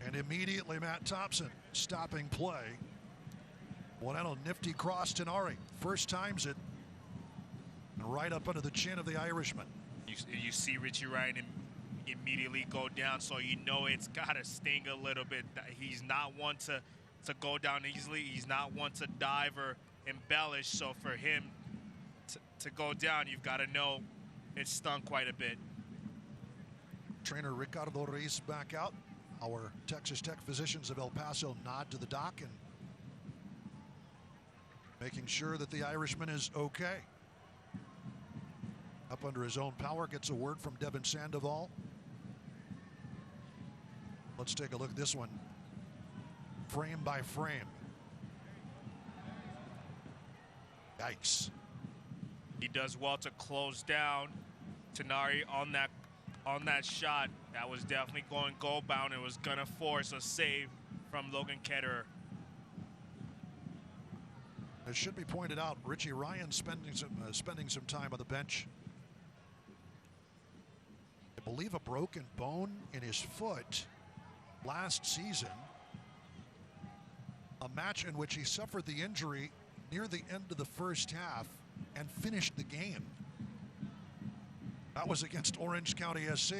And immediately Matt Thompson stopping play. Moreno, nifty cross to Tinari. First times it, and right up under the chin of the Irishman. You see Richie Ryan immediately go down, so you know it's got to sting a little bit. He's not one to go down easily. He's not one to dive or embellish. So for him to go down, you've got to know it stung quite a bit. Trainer Ricardo Reis back out. Our Texas Tech physicians of El Paso nod to the doc and making sure that the Irishman is okay. Up under his own power, gets a word from Devin Sandoval. Let's take a look at this one, frame by frame. Yikes. He does well to close down Tinari on that shot. That was definitely going goal bound. It was gonna force a save from Logan Ketterer. It should be pointed out, Richie Ryan spending some time on the bench. I believe a broken bone in his foot last season. A match in which he suffered the injury near the end of the first half and finished the game. That was against Orange County SC.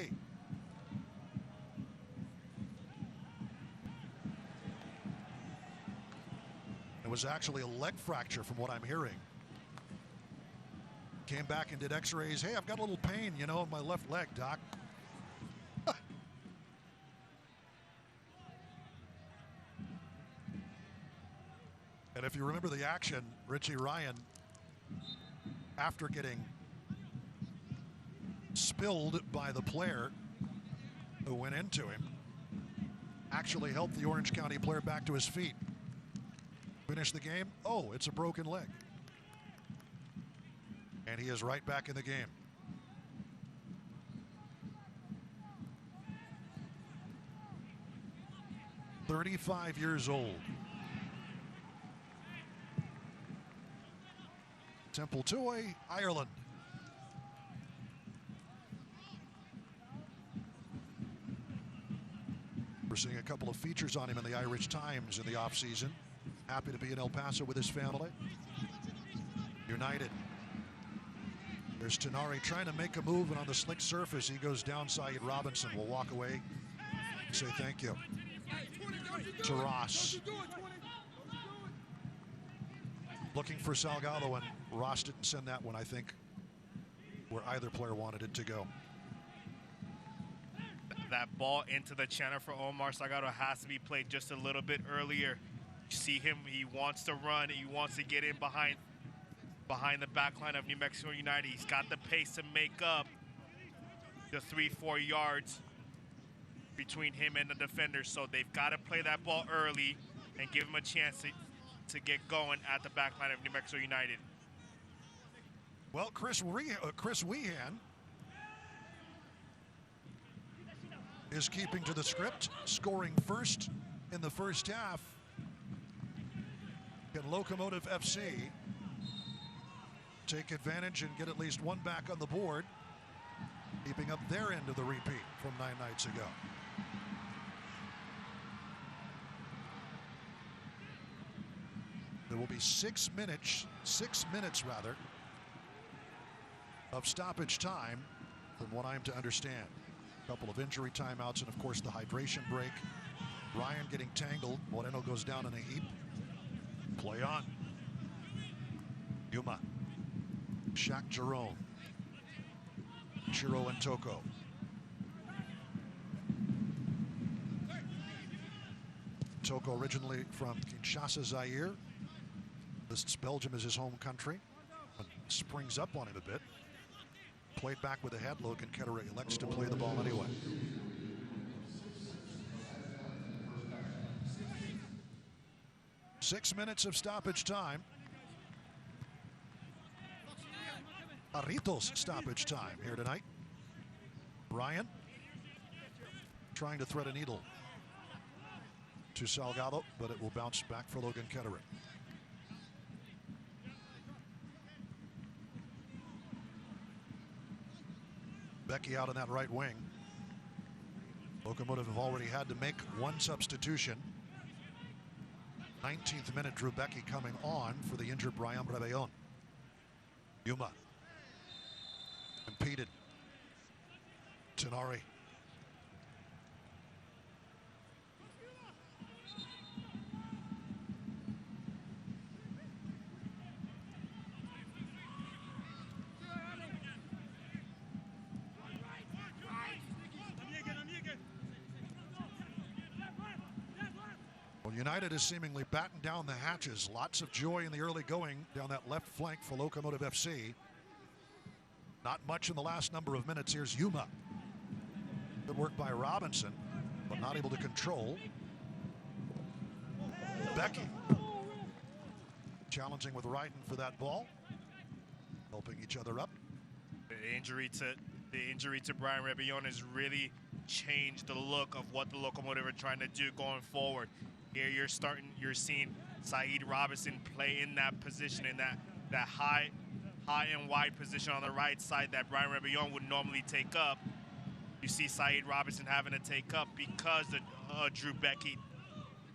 It was actually a leg fracture from what I'm hearing. Came back and did x-rays. Hey, I've got a little pain, you know, in my left leg, doc. And if you remember the action, Richie Ryan, after getting spilled by the player who went into him, actually helped the Orange County player back to his feet. Finish the game. Oh, it's a broken leg. And he is right back in the game. "35 years old. Templetoy, Ireland. We're seeing a couple of features on him in the Irish Times in the offseason. Happy to be in El Paso with his family. United. There's Tinari trying to make a move, and on the slick surface, he goes down. Syed Robinson will walk away and say thank you to Ross. Looking for Salgado, and Ross didn't send that one, I think, where either player wanted it to go. That ball into the channel for Omar Salgado has to be played just a little bit earlier. You see him, he wants to run, he wants to get in behind the back line of New Mexico United. He's got the pace to make up the 3-4 yards between him and the defenders. So they've got to play that ball early and give him a chance to get going at the back line of New Mexico United. Well, Chris Wehan is keeping to the script, scoring first in the first half. Can Locomotive FC take advantage and get at least one back on the board, keeping up their end of the repeat from 9 nights ago? There will be 6 minutes rather, of stoppage time from what I'm to understand. A couple of injury timeouts and of course the hydration break. Ryan getting tangled. Moreno goes down in a heap. Play on. Yuma. Shaq Jerome. Chiro and Toko. Toko originally from Kinshasa, Zaire. Lists Belgium as his home country. But springs up on him a bit. Played back with a head. Logan Ketterer elects to play the ball anyway. Six minutes of stoppage time. Arrito's stoppage time here tonight. Ryan trying to thread a needle to Salgado, but it will bounce back for Logan Ketterer. Becky out on that right wing. Locomotive have already had to make one substitution. 19th minute, Drew Becky coming on for the injured Brian Rebellon. Yuma. Impeded. Tenari. United has seemingly battened down the hatches. Lots of joy in the early going down that left flank for Locomotive FC. Not much in the last number of minutes. Here's Yuma. Good work by Robinson, but not able to control. Becky challenging with Ryden for that ball. Helping each other up. The injury to Brian Rebellon has really changed the look of what the Locomotive are trying to do going forward. Here you're seeing Saeed Robinson play in that position, in that high and wide position on the right side that Brian Rebellon would normally take up. You see Saeed Robinson having to take up because Drew Becky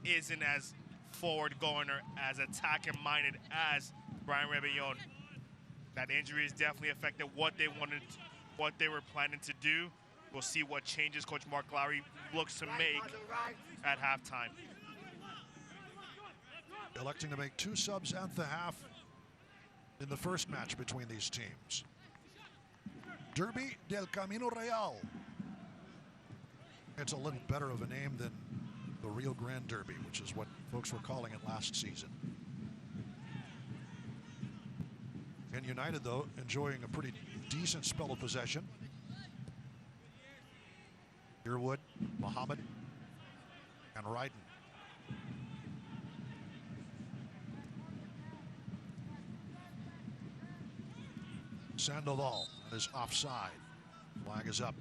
isn't as forward going or as attacking minded as Brian Rebellon. That injury has definitely affected what they were planning to do. We'll see what changes Coach Mark Lowry looks to make at halftime. Electing to make 2 subs at the half in the first match between these teams. Derby del Camino Real. It's a little better of a name than the Rio Grande Derby, which is what folks were calling it last season. And United, though, enjoying a pretty decent spell of possession. Earwood, Muhammad, and Ryden. Sandoval is offside. Flag is up.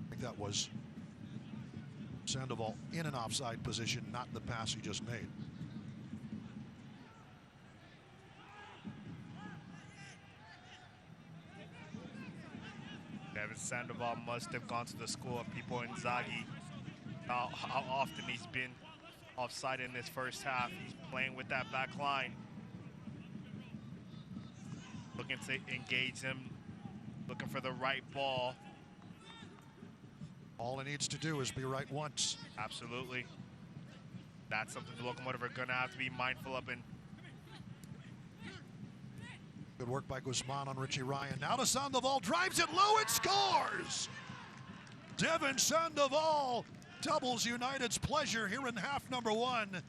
I think that was Sandoval in an offside position, not the pass he just made. Devin Sandoval must have gone to the school of Pipo Inzaghi. How often he's been offside in this first half. He's playing with that back line. Looking to engage him, looking for the right ball. All he needs to do is be right once. Absolutely. That's something the Locomotive are going to have to be mindful of. And good work by Guzman on Richie Ryan. Now to Sandoval, drives it low and scores! Devin Sandoval doubles United's pleasure here in half number 1.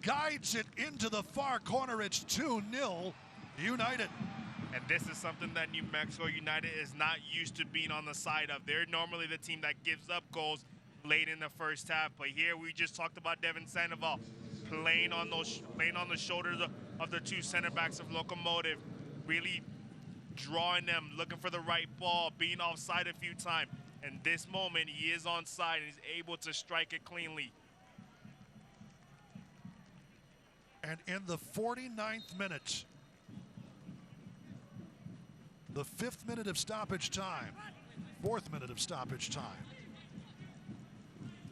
Guides it into the far corner. It's 2-0 United. And this is something that New Mexico United is not used to being on the side of. They're normally the team that gives up goals late in the first half. But here we just talked about Devin Sandoval playing on the shoulders of the 2 center backs of Locomotive, really drawing them, looking for the right ball, being offside a few times. And this moment, he is onside and he's able to strike it cleanly. And in the 49th minute, the 5th minute of stoppage time, 4th minute of stoppage time,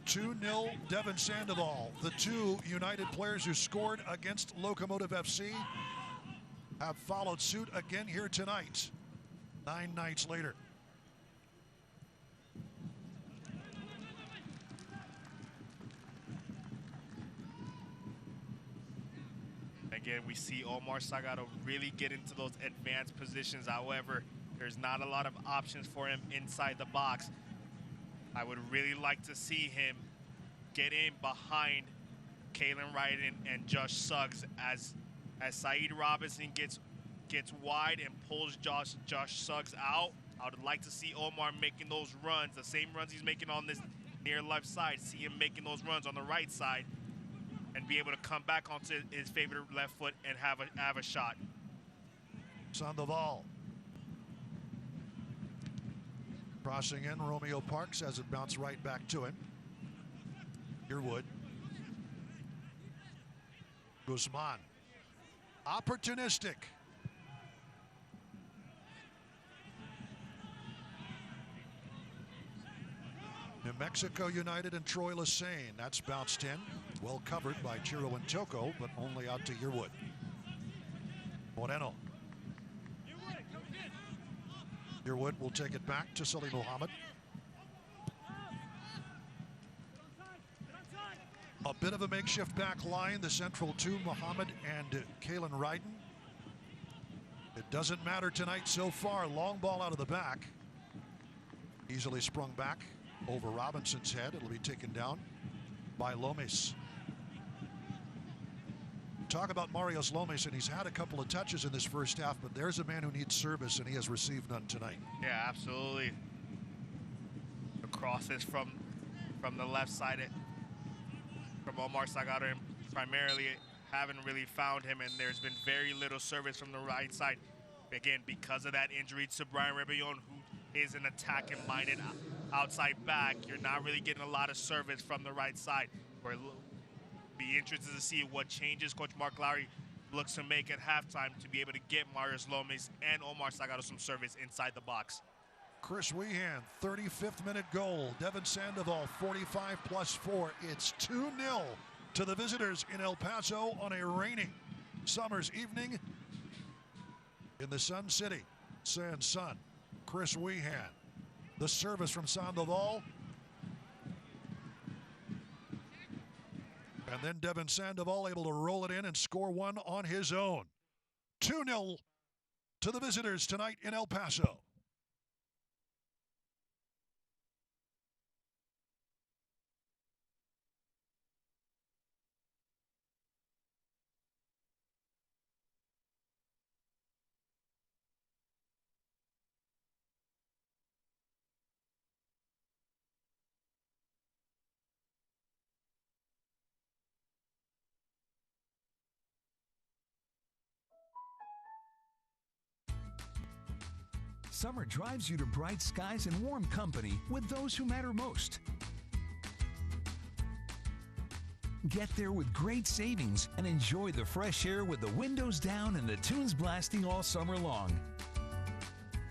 2-0 Devin Sandoval. The two United players who scored against Locomotive FC have followed suit again here tonight, 9 nights later. Again, we see Omar Salgado really get into those advanced positions. However, there's not a lot of options for him inside the box. I would really like to see him get in behind Kalen Wright and Josh Suggs as Saeed Robinson gets wide and pulls Josh Suggs out. I would like to see Omar making those runs, the same runs he's making on this near left side. See him making those runs on the right side and be able to come back onto his favorite left foot and have a shot. Sandoval. Crossing in, Romeo Parks has it bounce right back to him. Yearwood. Guzman. Opportunistic. New Mexico United and Troy Lassane. That's bounced in. Well covered by Chiro and Toko, but only out to Yearwood. Moreno. Yearwood will take it back to Sully Muhammad. A bit of a makeshift back line, the central two, Muhammad and Kalen Ryden. It doesn't matter tonight so far. Long ball out of the back. Easily sprung back over Robinson's head. It'll be taken down by Lomes. Talk about Marios Lomes, and he's had a couple of touches in this first half, but there's a man who needs service, and he has received none tonight. Yeah, absolutely. The crosses from the left side from Omar Salgado primarily haven't really found him, and there's been very little service from the right side. Again, because of that injury to Brian Rebellon, who is an attacking-minded outside back, you're not really getting a lot of service from the right side. We're be interested to see what changes Coach Mark Lowry looks to make at halftime to be able to get Marios Lomes and Omar Salgado some service inside the box. Chris Wehan, 35th minute goal. Devin Sandoval, 45+4. It's 2-0 to the visitors in El Paso on a rainy summer's evening in the Sun City. San Sun. Chris Wehan. The service from Sandoval. And then Devin Sandoval able to roll it in and score one on his own. 2-0 to the visitors tonight in El Paso. Summer drives you to bright skies and warm company with those who matter most. Get there with great savings and enjoy the fresh air with the windows down and the tunes blasting all summer long.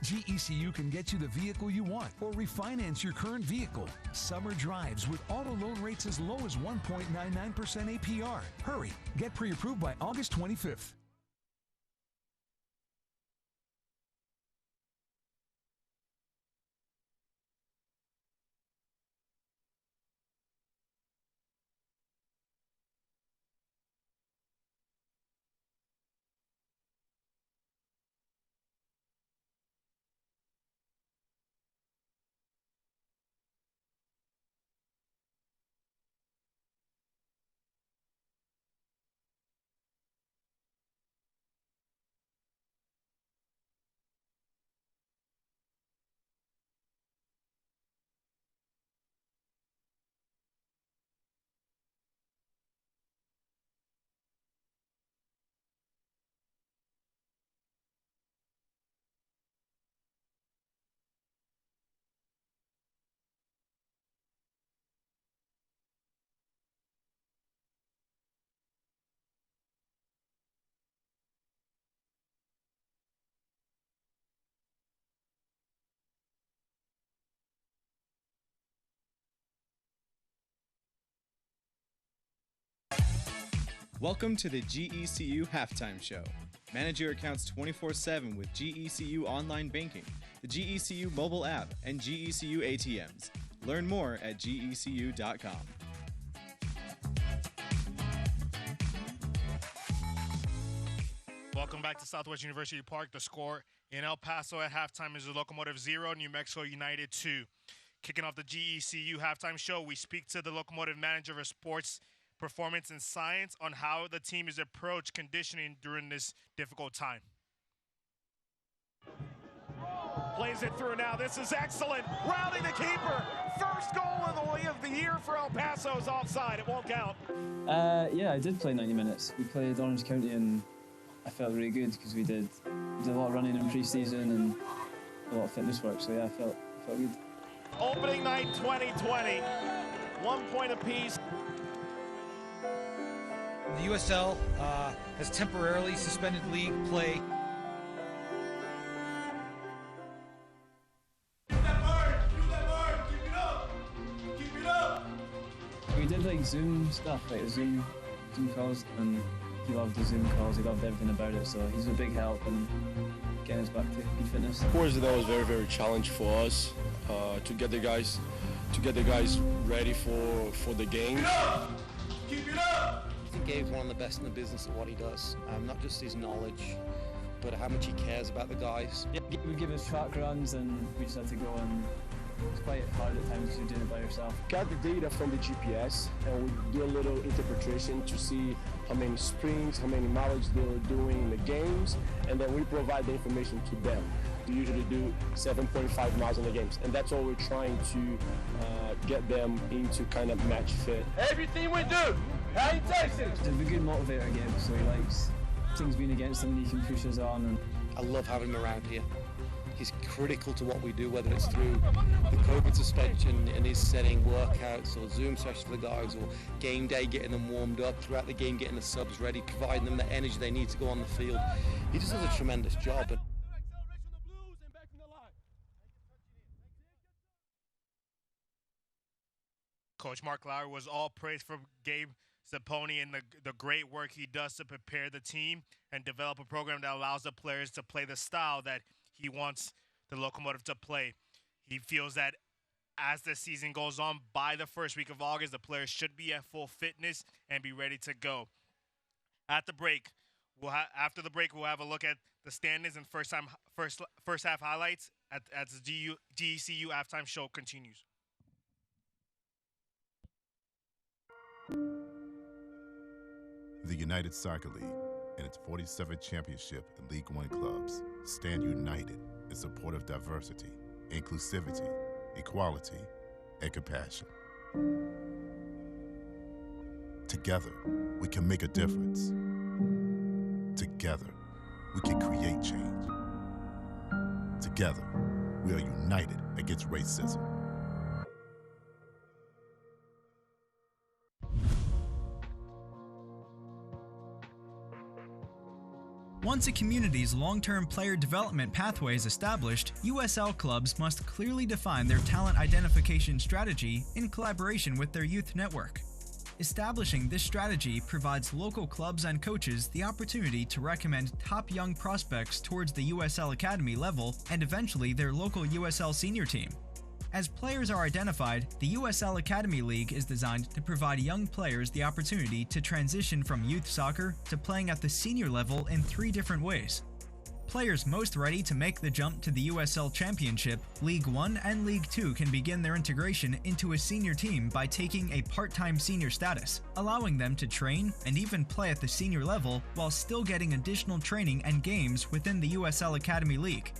GECU can get you the vehicle you want or refinance your current vehicle. Summer drives with auto loan rates as low as 1.99% APR. Hurry, get pre-approved by August 25th. Welcome to the GECU Halftime Show. Manage your accounts 24/7 with GECU Online Banking, the GECU mobile app, and GECU ATMs. Learn more at gecu.com. Welcome back to Southwest University Park. The score in El Paso at halftime is the Locomotive 0, New Mexico United 2. Kicking off the GECU halftime show, we speak to the Locomotive manager of sports, performance, and science on how the team is approached conditioning during this difficult time. Plays it through now. This is excellent. Rounding the keeper. First goal of the year for El Paso is offside. It won't count. Yeah, I did play 90 minutes. We played Orange County and I felt really good because we did a lot of running in pre-season and a lot of fitness work. So yeah, I felt good. Opening night 2020. 1 point apiece. The USL has temporarily suspended league play. We did like Zoom stuff, like Zoom calls, and he loved the Zoom calls. He loved everything about it, so he's a big help in getting us back to good fitness. Of course, that was very challenging for us to get the guys ready for the game. Keep it up! I think Gabe's one of the best in the business at what he does. Not just his knowledge, but how much he cares about the guys. Yeah, we give us track runs, and we just have to go, and it's quite hard at times to do it by yourself. Got the data from the GPS, and we do a little interpretation to see how many sprints, how many mileage they were doing in the games, and then we provide the information to them. We usually do 7.5 miles in the games, and that's what we're trying to get them into kind of match fit. Everything we do, how you takes it. He's a good motivator, Gabe, so he likes things being against him and he can push us on. And I love having him around here. He's critical to what we do, whether it's through the COVID suspension and his setting workouts or Zoom sessions for the guys or game day, getting them warmed up, throughout the game getting the subs ready, providing them the energy they need to go on the field. He just does a tremendous job. Coach Mark Lowry was all praised for Gabe Zapponi and the great work he does to prepare the team and develop a program that allows the players to play the style that he wants the Locomotive to play. He feels that as the season goes on, by the first week of August, the players should be at full fitness and be ready to go. At the break, after the break, we'll have a look at the standings and first half highlights as the GECU halftime show continues. The United Soccer League and its 47th championship in League One clubs stand united in support of diversity, inclusivity, equality, and compassion. Together, we can make a difference. Together, we can create change. Together, we are united against racism. Once a community's long-term player development pathway is established, USL clubs must clearly define their talent identification strategy in collaboration with their youth network. Establishing this strategy provides local clubs and coaches the opportunity to recommend top young prospects towards the USL Academy level and eventually their local USL senior team. As players are identified, the USL Academy League is designed to provide young players the opportunity to transition from youth soccer to playing at the senior level in 3 different ways. Players most ready to make the jump to the USL Championship, League 1 and League 2 can begin their integration into a senior team by taking a part-time senior status, allowing them to train and even play at the senior level while still getting additional training and games within the USL Academy League.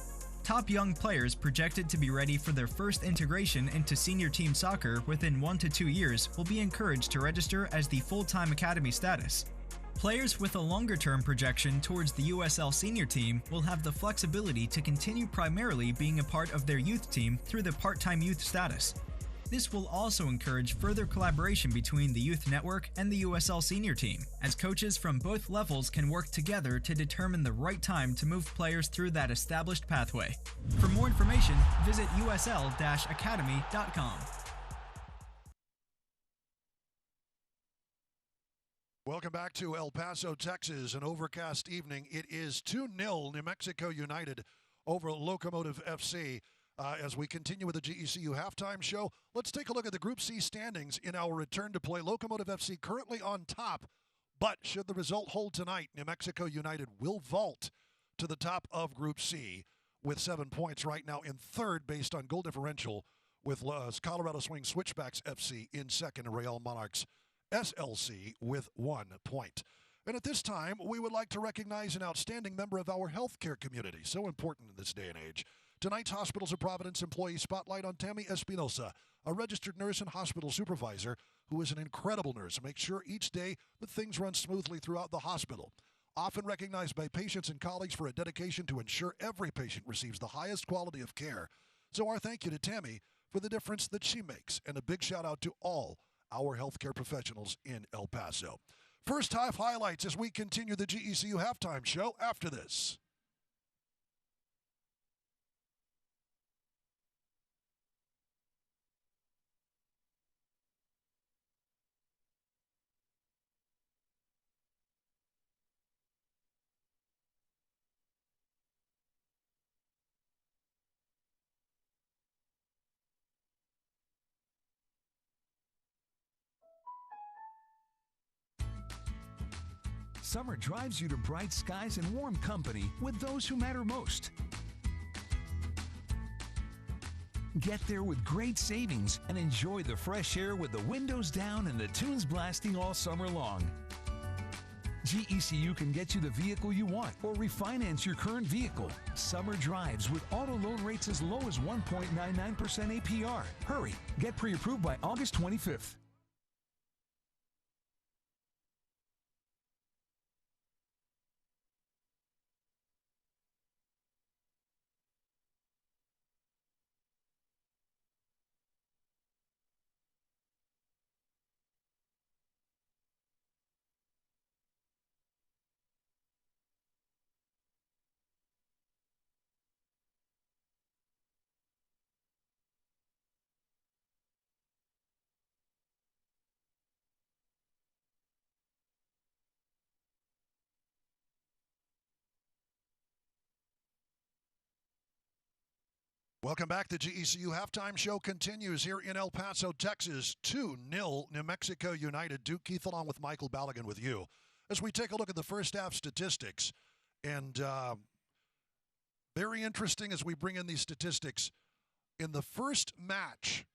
Top young players projected to be ready for their first integration into senior team soccer within 1 to 2 years will be encouraged to register as the full-time academy status. Players with a longer-term projection towards the USL senior team will have the flexibility to continue primarily being a part of their youth team through the part-time youth status. This will also encourage further collaboration between the youth network and the USL senior team, as coaches from both levels can work together to determine the right time to move players through that established pathway. For more information, visit usl-academy.com. Welcome back to El Paso, Texas. An overcast evening. It is 2-0 New Mexico United over Locomotive FC. As we continue with the GECU halftime show, let's take a look at the Group C standings in our return to play. Locomotive FC currently on top, but should the result hold tonight, New Mexico United will vault to the top of Group C with 7 points right now in third based on goal differential, with Colorado Swing Switchbacks FC in second and Real Monarchs SLC with 1 point. And at this time, we would like to recognize an outstanding member of our healthcare community, so important in this day and age. Tonight's Hospitals of Providence employee spotlight on Tammy Espinosa, a registered nurse and hospital supervisor who is an incredible nurse and makes sure each day that things run smoothly throughout the hospital. Often recognized by patients and colleagues for a dedication to ensure every patient receives the highest quality of care. So our thank you to Tammy for the difference that she makes, and a big shout out to all our healthcare professionals in El Paso. First half highlights as we continue the GECU halftime show after this. Summer drives you to bright skies and warm company with those who matter most. Get there with great savings and enjoy the fresh air with the windows down and the tunes blasting all summer long. GECU can get you the vehicle you want or refinance your current vehicle. Summer drives with auto loan rates as low as 1.99% APR. Hurry, get pre-approved by August 25th. Welcome back. The GECU halftime show continues here in El Paso, Texas. 2-0 New Mexico United. Duke Keith along with Michael Balogun with you as we take a look at the first half statistics. And very interesting as we bring in these statistics. In the first match,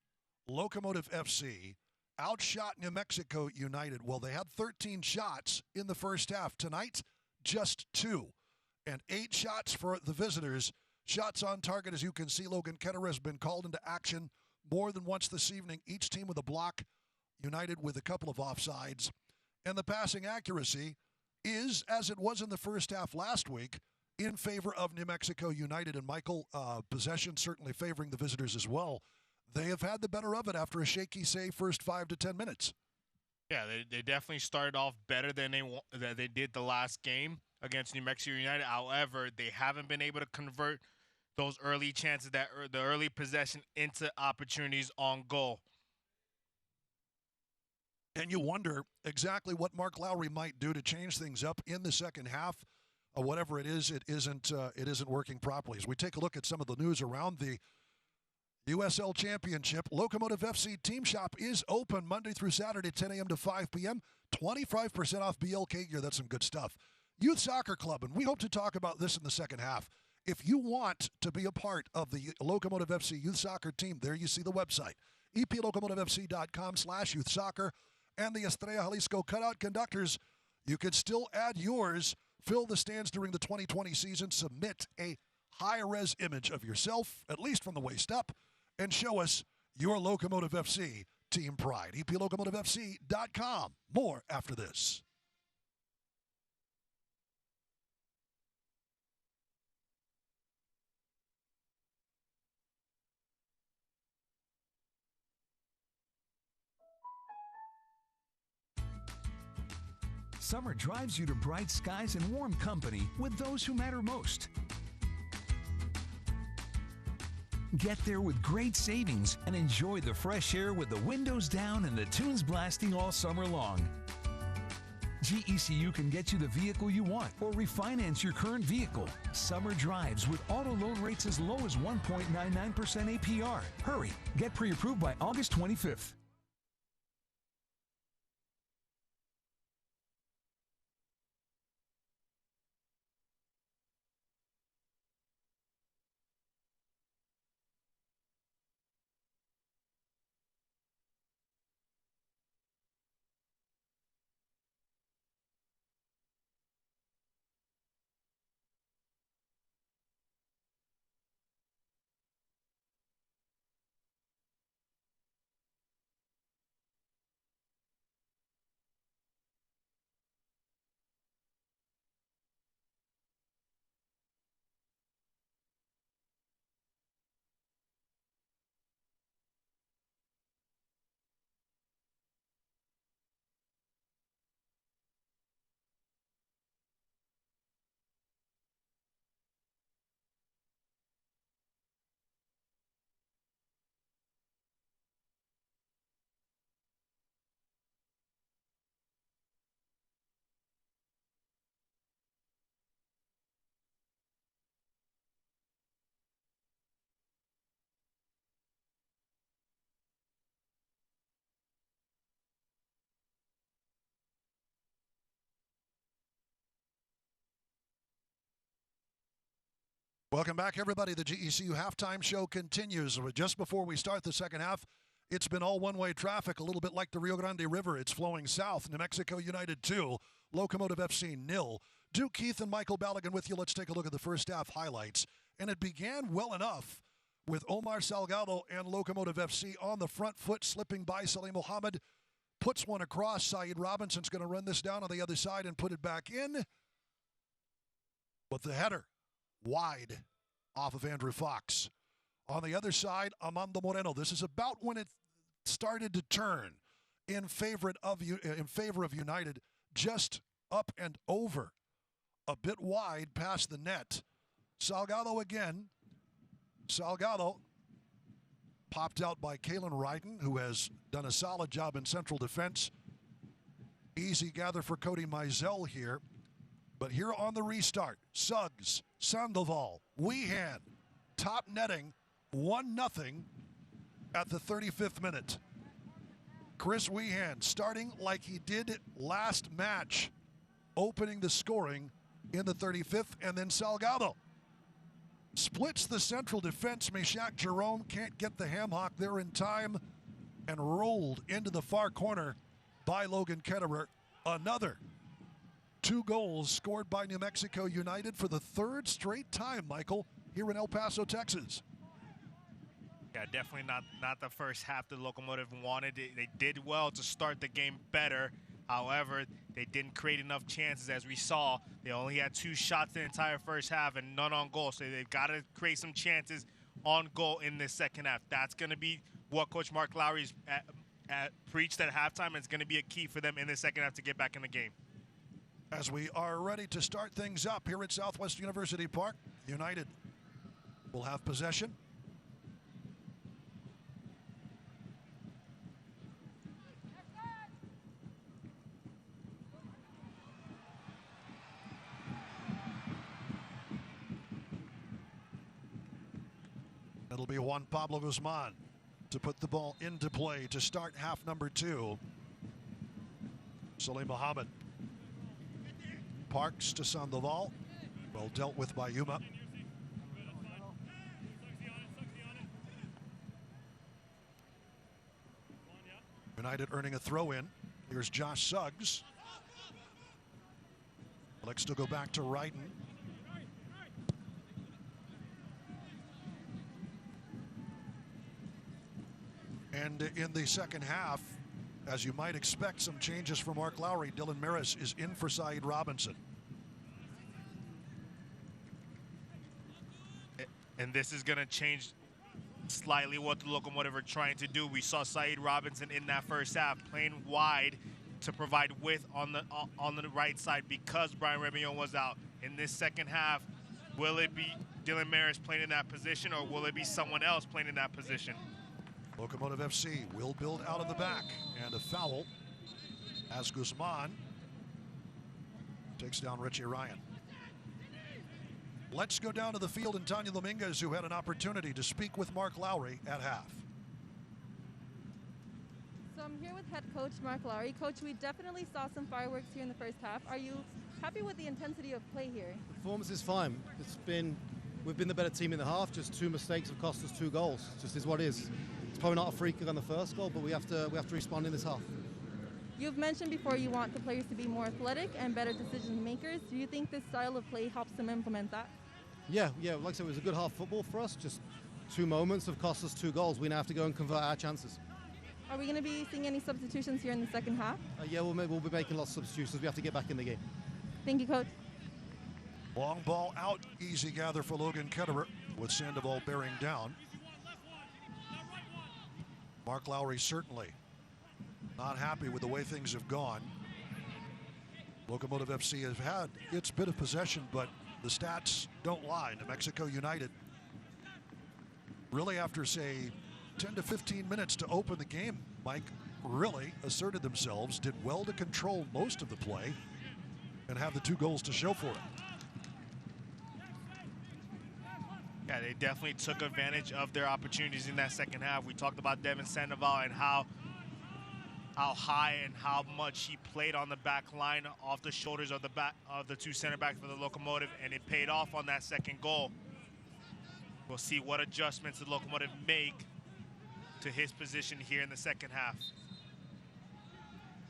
Locomotive FC outshot New Mexico United. Well, they had 13 shots in the first half. Tonight, just 2. And 8 shots for the visitors. Shots on target, as you can see, Logan Ketterer has been called into action more than once this evening. Each team with a block, United with a couple of offsides. And the passing accuracy is, as it was in the first half last week, in favor of New Mexico United. And Michael, possession certainly favoring the visitors as well. They have had the better of it after a shaky, say, first 5 to 10 minutes. Yeah, they definitely started off better than they did the last game against New Mexico United. However, they haven't been able to convert those early chances, the early possession, into opportunities on goal. And you wonder exactly what Mark Lowry might do to change things up in the second half. Whatever it is, it isn't working properly. As we take a look at some of the news around the USL Championship, Locomotive FC Team Shop is open Monday through Saturday, 10 a.m. to 5 p.m. 25% off BLK gear. That's some good stuff. Youth Soccer Club, and we hope to talk about this in the second half. If you want to be a part of the Locomotive FC Youth Soccer team, there you see the website, eplocomotivefc.com/youth soccer, and the Estrada Jalisco cutout conductors. You could still add yours, fill the stands during the 2020 season, submit a high-res image of yourself, at least from the waist up, and show us your Locomotive FC team pride. eplocomotivefc.com. More after this. Summer drives you to bright skies and warm company with those who matter most. Get there with great savings and enjoy the fresh air with the windows down and the tunes blasting all summer long. GECU can get you the vehicle you want or refinance your current vehicle. Summer drives with auto loan rates as low as 1.99% APR. Hurry, get pre-approved by August 25th. Welcome back, everybody. The GECU halftime show continues. Just before we start the second half, it's been all one-way traffic, a little bit like the Rio Grande River. It's flowing south. New Mexico United 2, Locomotive FC 0. Duke Keith and Michael Balogun with you. Let's take a look at the first half highlights. And it began well enough with Omar Salgado and Locomotive FC on the front foot, slipping by Salim Mohammed. Puts one across. Saeed Robinson's going to run this down on the other side and put it back in. But the header wide off of Andrew Fox. On the other side, Amando Moreno. This is about when it started to turn in favor of United, just up and over, a bit wide past the net. Salgado again. Salgado popped out by Kalen Ryden, who has done a solid job in central defense. Easy gather for Cody Mizell here. But here on the restart, Suggs, Sandoval, Weehan, top netting, 1-0 at the 35th minute. Chris Weehan starting like he did last match, opening the scoring in the 35th, and then Salgado splits the central defense. Meshach Jerome can't get the ham hock there in time and rolled into the far corner by Logan Ketterer. Another 2 goals scored by New Mexico United for the third straight time, Michael, here in El Paso, Texas. Yeah, definitely not the first half the Locomotive wanted. They did well to start the game better. However, they didn't create enough chances, as we saw. They only had 2 shots the entire first half and none on goal. So they've got to create some chances on goal in this second half. That's going to be what Coach Mark Lowry's preached at halftime, and it's going to be a key for them in the second half to get back in the game. As we are ready to start things up here at Southwest University Park, United will have possession. It'll be Juan Pablo Guzman to put the ball into play to start half number 2. Salim Mohammed. Parks to Sandoval. Well dealt with by Yuma. United earning a throw in. Here's Josh Suggs. Likes to go back to Ryden. And in the second half, as you might expect, some changes from Mark Lowry. Dylan Maris is in for Saeed Robinson. And this is going to change slightly what the Locomotive are trying to do. We saw Saeed Robinson in that first half playing wide to provide width on the right side because Brian Rebillon was out. In this second half, will it be Dylan Maris playing in that position, or will it be someone else playing in that position? Locomotive FC will build out of the back, and a foul as Guzman Takes down Richie Ryan. Let's go down to the field and Tanya Dominguez, who had an opportunity to speak with Mark Lowry at half. So I'm here with head coach Mark Lowry. Coach, we definitely saw some fireworks here in the first half. Are you happy with the intensity of play here? The performance is fine. We've been the better team in the half. Just 2 mistakes have cost us 2 goals. Just is what it is. It's probably not a free kick on the first goal, but we have to respond in this half. You've mentioned before you want the players to be more athletic and better decision makers. Do you think this style of play helps them implement that? Yeah. Like I said, it was a good half football for us. Just 2 moments have cost us 2 goals. We now have to go and convert our chances. Are we going to be seeing any substitutions here in the second half? Yeah, we'll be making lots of substitutions. We have to get back in the game. Thank you, Coach. Long ball out, easy gather for Logan Ketterer with Sandoval bearing down. Mark Lowry certainly not happy with the way things have gone. Locomotive FC has had its bit of possession, but the stats don't lie. New Mexico United, really after, say, 10 to 15 minutes to open the game, Mike, really asserted themselves, did well to control most of the play, and have the 2 goals to show for it. Yeah, they definitely took advantage of their opportunities in that second half. We talked about Devin Sandoval and how high and how much he played on the back line off the shoulders of the 2 center backs for the Locomotive, and it paid off on that second goal. We'll see what adjustments the Locomotive make to his position here in the second half.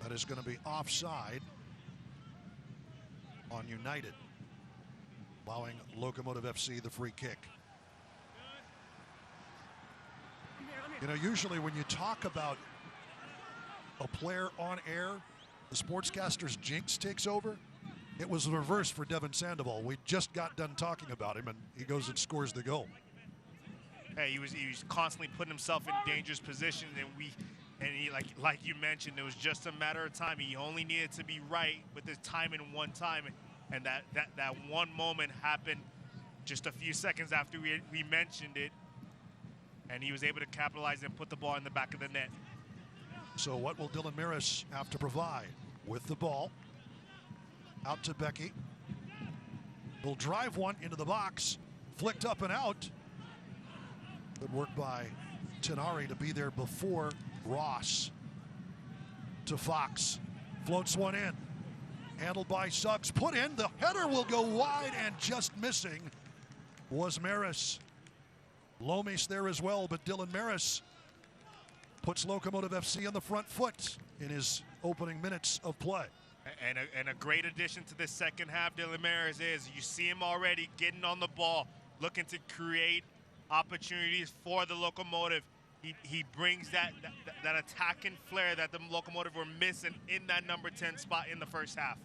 That is going to be offside on United, allowing Locomotive FC the free kick. You know, usually when you talk about a player on air, the sportscaster's jinx takes over. It was the reverse for Devin Sandoval. We just got done talking about him, and he goes and scores the goal. Hey, he was constantly putting himself in dangerous positions, and he like you mentioned, it was just a matter of time. He only needed to be right with his timing one time, and that one moment happened just a few seconds after we mentioned it, and he was able to capitalize and put the ball in the back of the net. So what will Dylan Maris have to provide with the ball? Out to Becky. Will drive one into the box, flicked up and out. Good work by Tenari to be there before Ross. To Fox, floats one in. Handled by Suggs, put in. The header will go wide, and just missing was Maris. Lomis there as well, but Dylan Maris puts Locomotive FC on the front foot in his opening minutes of play. And a great addition to this second half, Dylan Maris is. You see him already getting on the ball, looking to create opportunities for the Locomotive. He brings that attacking flair that the Locomotive were missing in that number 10 spot in the first half.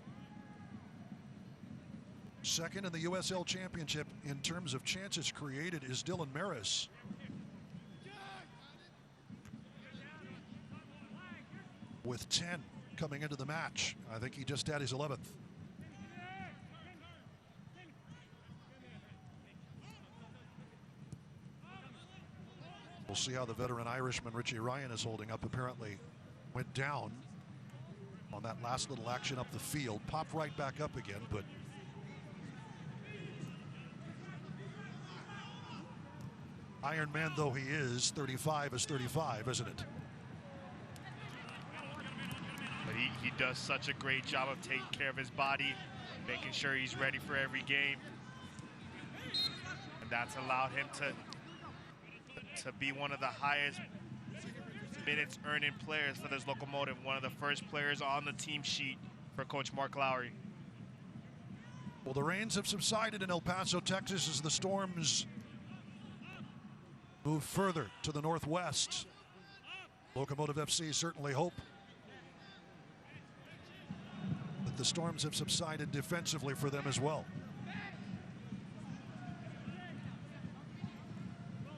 Second in the USL Championship in terms of chances created is Dylan Maris. With 10 coming into the match. I think he just had his 11th. We'll see how the veteran Irishman Richie Ryan is holding up. Apparently went down on that last little action up the field. Popped right back up again, but Iron Man though he is, 35 is 35, isn't it? But he does such a great job of taking care of his body, making sure he's ready for every game. And that's allowed him to be one of the highest minutes earning players for this Locomotive, one of the first players on the team sheet for Coach Mark Lowry. Well, the rains have subsided in El Paso, Texas, as the storms move further to the northwest. Locomotive FC certainly hope that the storms have subsided defensively for them as well.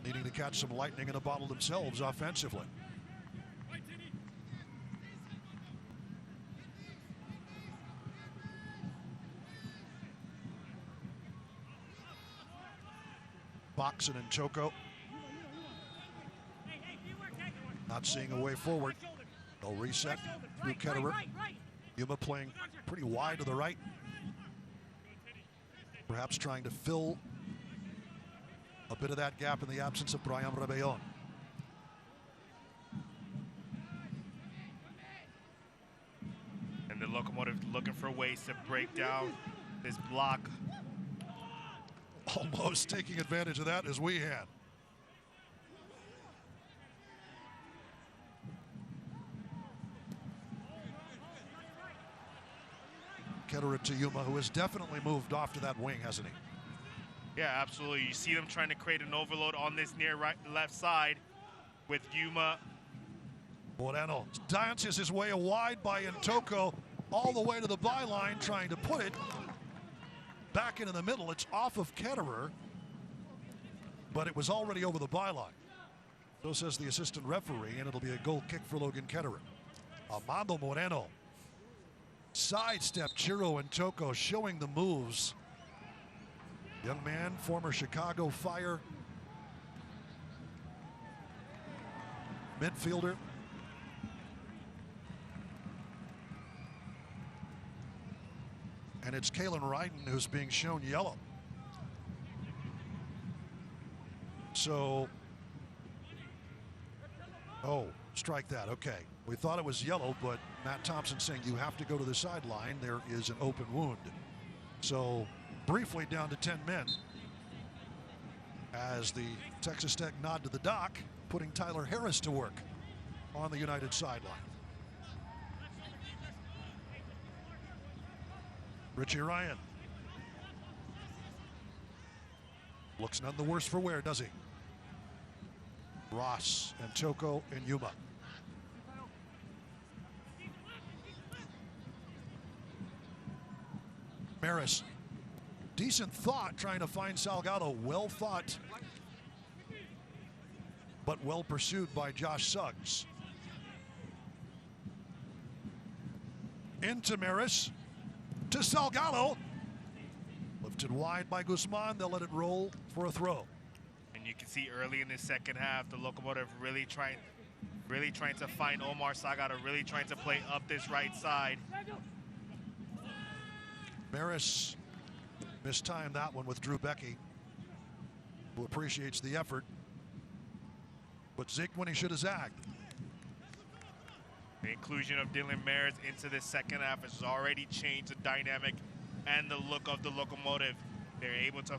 Needing to catch some lightning in a bottle themselves offensively. Boxen and Choco not seeing a way forward. They'll reset through Ketterer. Yuma playing pretty wide to the right. Perhaps trying to fill a bit of that gap in the absence of Brian Rebellon. And the Locomotive looking for ways to break down this block. Almost taking advantage of that as we had. Ketterer to Yuma, who has definitely moved off to that wing, hasn't he? Yeah, absolutely. You see them trying to create an overload on this near left side with Yuma. Moreno dances his way wide by Ntoko all the way to the byline, trying to put it back into the middle. It's off of Ketterer, but it was already over the byline. So says the assistant referee, and it'll be a goal kick for Logan Ketterer. Armando Moreno sidestep Chiro Ntoko, showing the moves. Young man, former Chicago Fire midfielder. And it's Kalen Ryden who's being shown yellow. So, oh, strike that, okay. We thought it was yellow, but Matt Thompson saying you have to go to the sideline. There is an open wound. So, briefly down to 10 men as the Texas Tech nod to the dock, putting Tyler Harris to work on the United sideline. Richie Ryan looks none the worse for wear, does he? Ross and Ntoko and Yuma. Maris, decent thought trying to find Salgado. Well thought, but well pursued by Josh Suggs. Into Maris, to Salgado. Lifted wide by Guzman. They'll let it roll for a throw. And you can see early in the second half, the Locomotive really trying to find Omar Salgado, really trying to play up this right side. Maris mistimed that one with Drew Becky, who appreciates the effort, but zigged when he should have zagged. The inclusion of Dylan Maris into this second half has already changed the dynamic and the look of the Locomotive. They're able to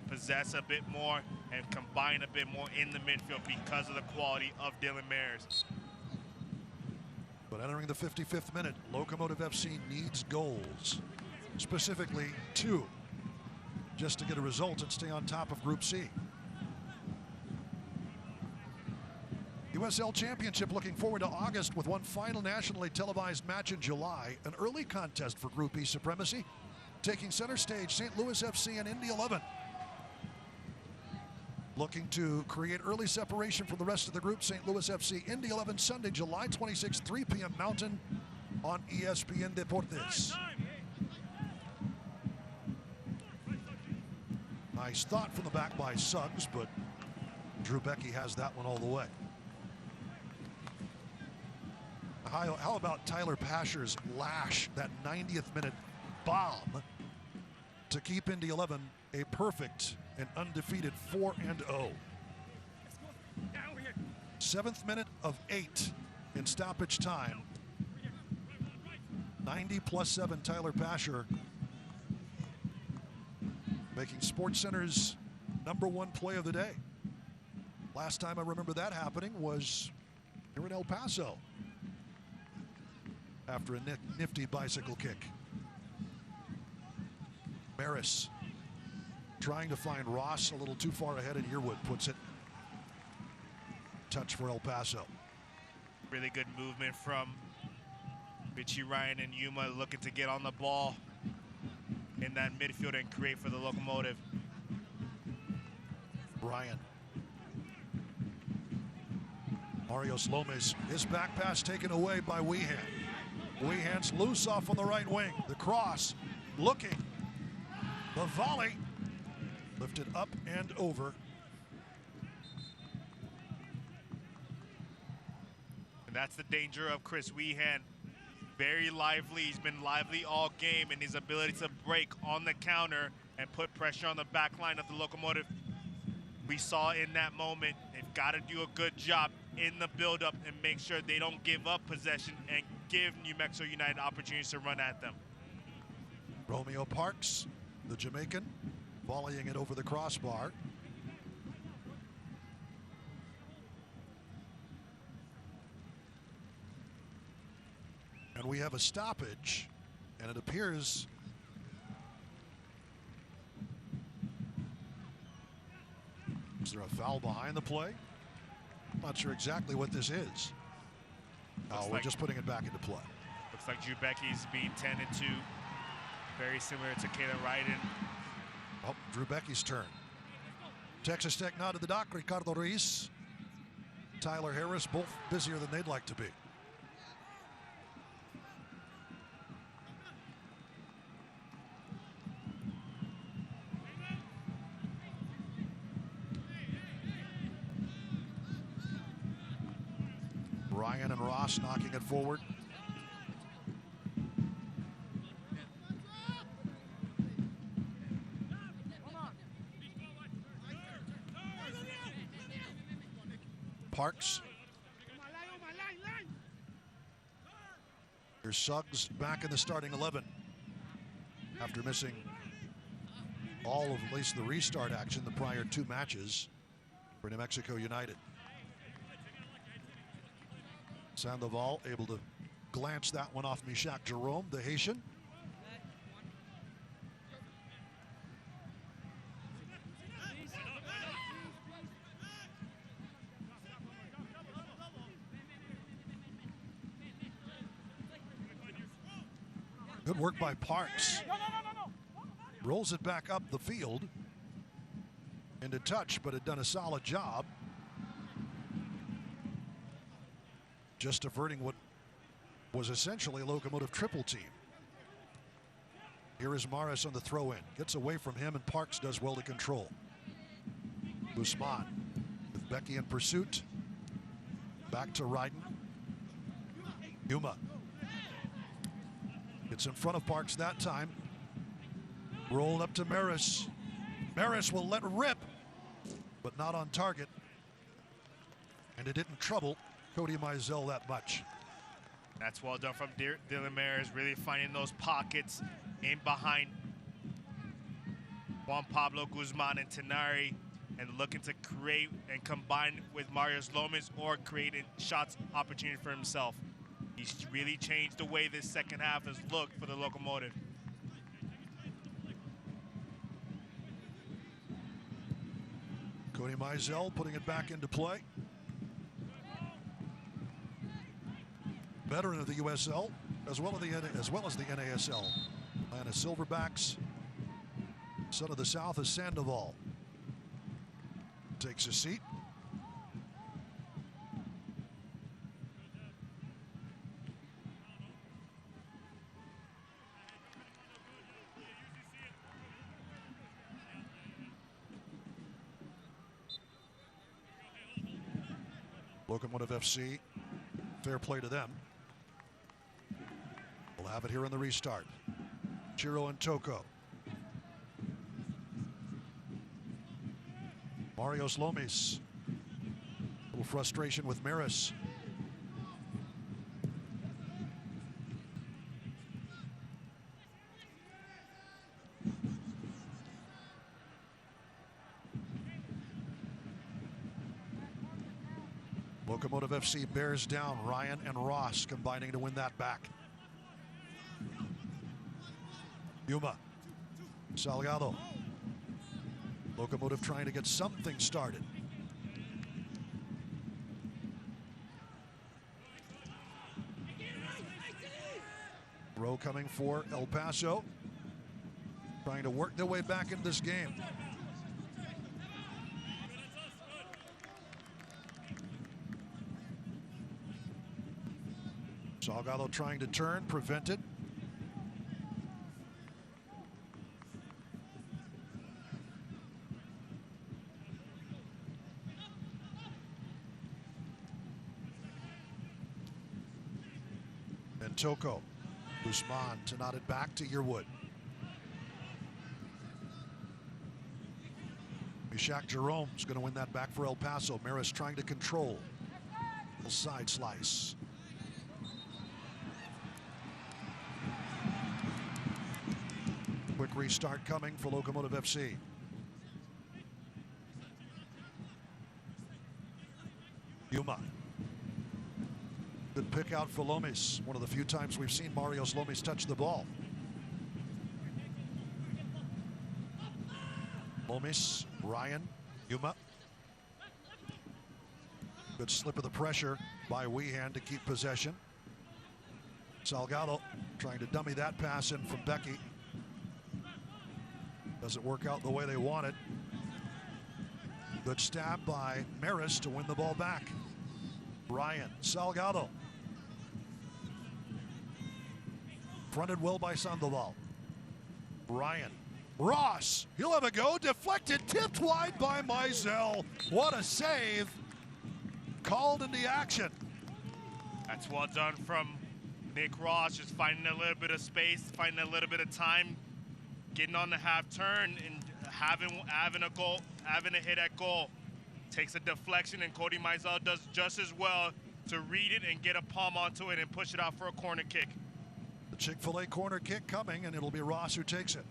possess a bit more and combine a bit more in the midfield because of the quality of Dylan Maris. But entering the 55th minute, Locomotive FC needs goals. Specifically 2, just to get a result and stay on top of Group C. USL Championship looking forward to August with one final nationally televised match in July. An early contest for Group E supremacy, taking center stage St. Louis FC and Indy 11. Looking to create early separation from the rest of the group, St. Louis FC, Indy 11, Sunday, July 26, 3 p.m. Mountain on ESPN Deportes. Nice thought from the back by Suggs, but Drew Becky has that one all the way. How about Tyler Pasher's lash, that 90th minute bomb to keep Indy 11 a perfect and undefeated 4-0. 7th minute of 8 in stoppage time. 90+7 Tyler Pasher, making SportsCenter's #1 play of the day. Last time I remember that happening was here in El Paso after a nifty bicycle kick. Maris trying to find Ross a little too far ahead, and Yearwood puts it. Touch for El Paso. Really good movement from Richie Ryan and Yuma, looking to get on the ball in that midfield and create for the Locomotive. Ryan. Mario Slomes, his back pass taken away by Weehan. Weehan's loose off on the right wing. The cross, looking. The volley, lifted up and over. And that's the danger of Chris Weehan. Very lively. He's been lively all game, and his ability to break on the counter and put pressure on the back line of the Locomotive. We saw in that moment, they've got to do a good job in the build-up and make sure they don't give up possession and give New Mexico United opportunities to run at them. Romeo Parks, the Jamaican, volleying it over the crossbar. And we have a stoppage, and it appears is there a foul behind the play? Not sure exactly what this is. No, we're just putting it back into play. Looks like Drew Becky's being 10-2. Very similar to Kalen Ryden. Oh, Drew Becky's turn. Texas Tech now to the dock. Ricardo Ruiz, Tyler Harris, both busier than they'd like to be. Ryan and Ross knocking it forward. Parks. Here's Suggs back in the starting 11 after missing all of at least the restart action the prior 2 matches for New Mexico United. Sandoval able to glance that one off Mishak Jerome, the Haitian. Good work by Parks. Rolls it back up the field into touch, but had done a solid job just averting what was essentially a Locomotive triple team. Here is Maris on the throw-in. Gets away from him, and Parks does well to control. Guzman with Becky in pursuit. Back to Ryden. Yuma. It's in front of Parks that time. Rolled up to Maris. Maris will let rip, but not on target. And it didn't trouble Cody Mizell that much. That's well done from Dylan Maris, really finding those pockets in behind Juan Pablo Guzman and Tenari, and looking to create and combine with Marius Lomas or creating shots opportunity for himself. He's really changed the way this second half has looked for the Locomotive. Cody Mizell putting it back into play. Veteran of the USL as well as the NASL. Atlanta Silverbacks. Son of the South is Sandoval. Takes a seat. Locomotive FC, fair play to them. We'll have it here in the restart. Chiro and Toko. Marios Lomis. A little frustration with Maris. Locomotive FC bears down. Ryan and Ross combining to win that back. Yuma. Salgado. Locomotive trying to get something started. Rowe coming for El Paso. Trying to work their way back into this game. Salgado trying to turn, prevented. And Toko. Guzman to nod it back to Yearwood. Shaq Jerome's going to win that back for El Paso. Maris trying to control. Side slice. Quick restart coming for Locomotive FC. Yuma. Good pick out for Lomis. One of the few times we've seen Marios Lomis touch the ball. Lomis, Ryan, Yuma. Good slip of the pressure by Weehan to keep possession. Salgado trying to dummy that pass in from Becky. Doesn't work out the way they wanted. Good stab by Maris to win the ball back. Ryan, Salgado. Fronted well by Sandoval. Ryan. Ross, he'll have a go. Deflected, tipped wide by Mizell. What a save. Called into action. That's well done from Nick Ross, just finding a little bit of space, finding a little bit of time, getting on the half turn and having a goal, having a hit at goal. Takes a deflection, and Cody Mizell does just as well to read it and get a palm onto it and push it out for a corner kick. The Chick-fil-A corner kick coming, and it'll be Ross who takes it.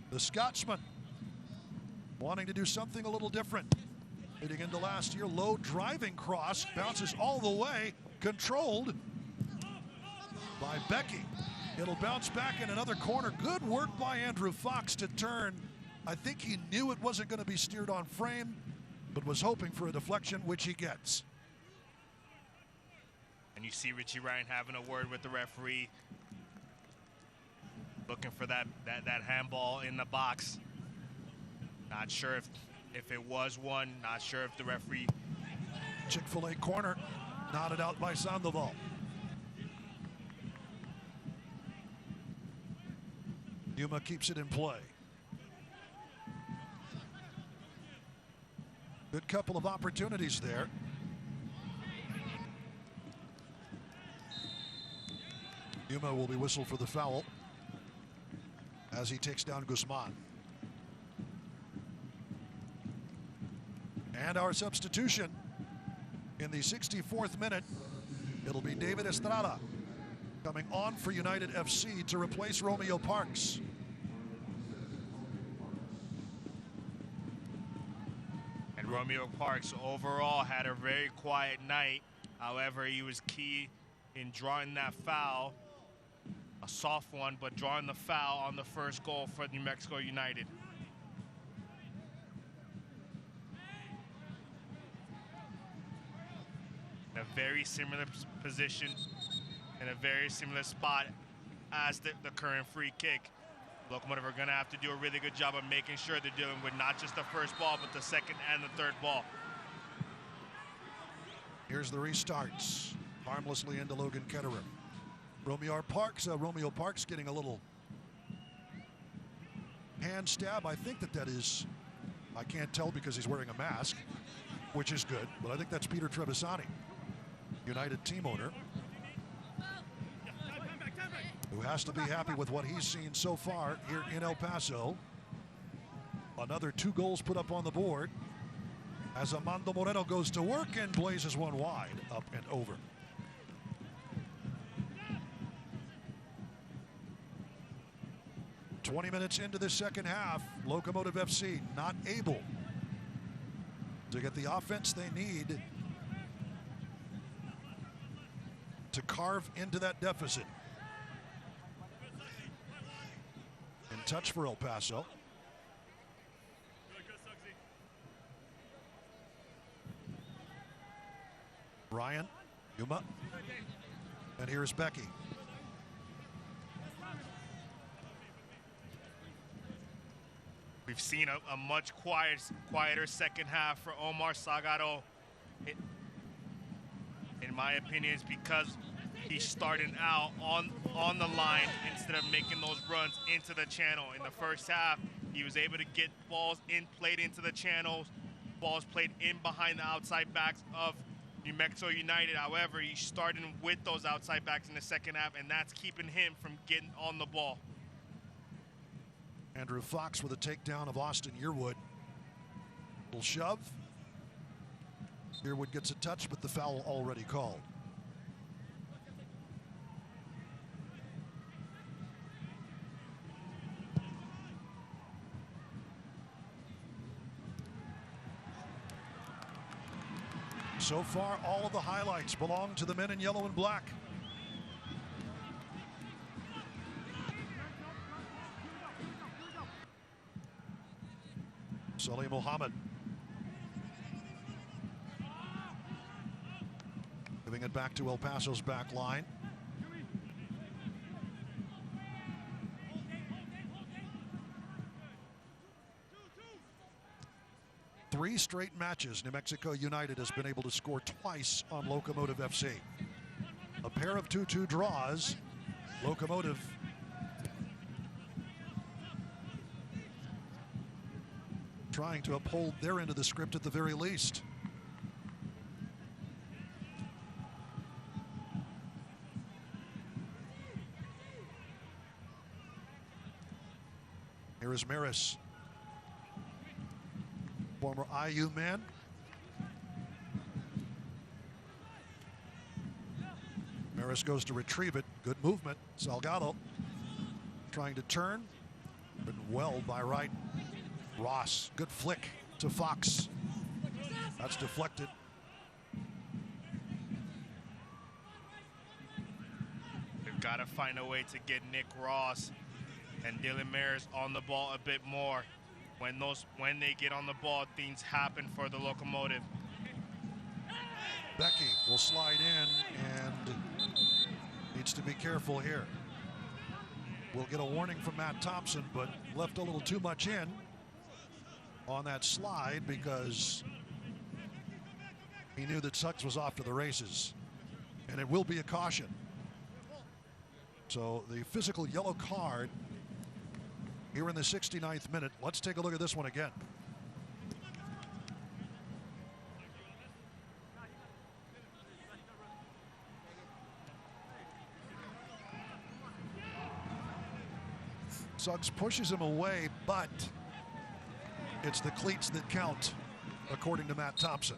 The Scotsman wanting to do something a little different. Hitting into last year, low driving cross, bounces all the way, controlled by Becky. It'll bounce back in another corner. Good work by Andrew Fox to turn. I think he knew it wasn't going to be steered on frame, but was hoping for a deflection, which he gets. And you see Richie Ryan having a word with the referee, looking for that handball in the box. Not sure if it was one, not sure if the referee. Chick-fil-A corner, nodded out by Sandoval. Yuma keeps it in play. Good couple of opportunities there. Yuma will be whistled for the foul as he takes down Guzman. And our substitution in the 64th minute, it'll be David Estrada coming on for United FC to replace Romeo Parks. And Romeo Parks overall had a very quiet night. However, he was key in drawing that foul. A soft one, but drawing the foul on the first goal for New Mexico United. In a very similar position, in a very similar spot as the current free kick. Locomotive are going to have to do a really good job of making sure they're dealing with not just the first ball, but the second and the third ball. Here's the restarts. Harmlessly into Logan Ketterer. Romeo Parks getting a little hand stab. I think that is, I can't tell because he's wearing a mask, which is good, but I think that's Peter Trevisani, United team owner, who has to be happy with what he's seen so far here in El Paso. Another 2 goals put up on the board as Amando Moreno goes to work and blazes one wide, up and over. "20 minutes into the second half, Locomotive FC not able to get the offense they need to carve into that deficit. In touch for El Paso. Ryan, Yuma, and here's Becky. We've seen a much quieter second half for Omar Salgado. In my opinion, it's because he's starting out on the line instead of making those runs into the channel. In the first half, he was able to get balls played into the channels, balls played in behind the outside backs of New Mexico United. However, he's starting with those outside backs in the second half, and that's keeping him from getting on the ball. Andrew Fox with a takedown of Austin Yearwood. Little shove. Yearwood gets a touch, but the foul already called. So far, all of the highlights belong to the men in yellow and black. Sully Muhammad. Giving it back to El Paso's back line. Three straight matches, New Mexico United has been able to score twice on Locomotive FC. A pair of 2-2 draws. Locomotive trying to uphold their end of the script at the very least. Here is Maris. Former IU man. Maris goes to retrieve it. Good movement. Salgado trying to turn. But well by Wright. Ross, good flick to Fox. That's deflected. They've got to find a way to get Nick Ross and Dylan Maris on the ball a bit more. When they get on the ball, things happen for the Locomotive. Becky will slide in and needs to be careful here. We'll get a warning from Matt Thompson, but left a little too much in on that slide because he knew that Suggs was off to the races. And it will be a caution. So the physical yellow card here in the 69th minute. Let's take a look at this one again. Suggs pushes him away, but it's the cleats that count, according to Matt Thompson.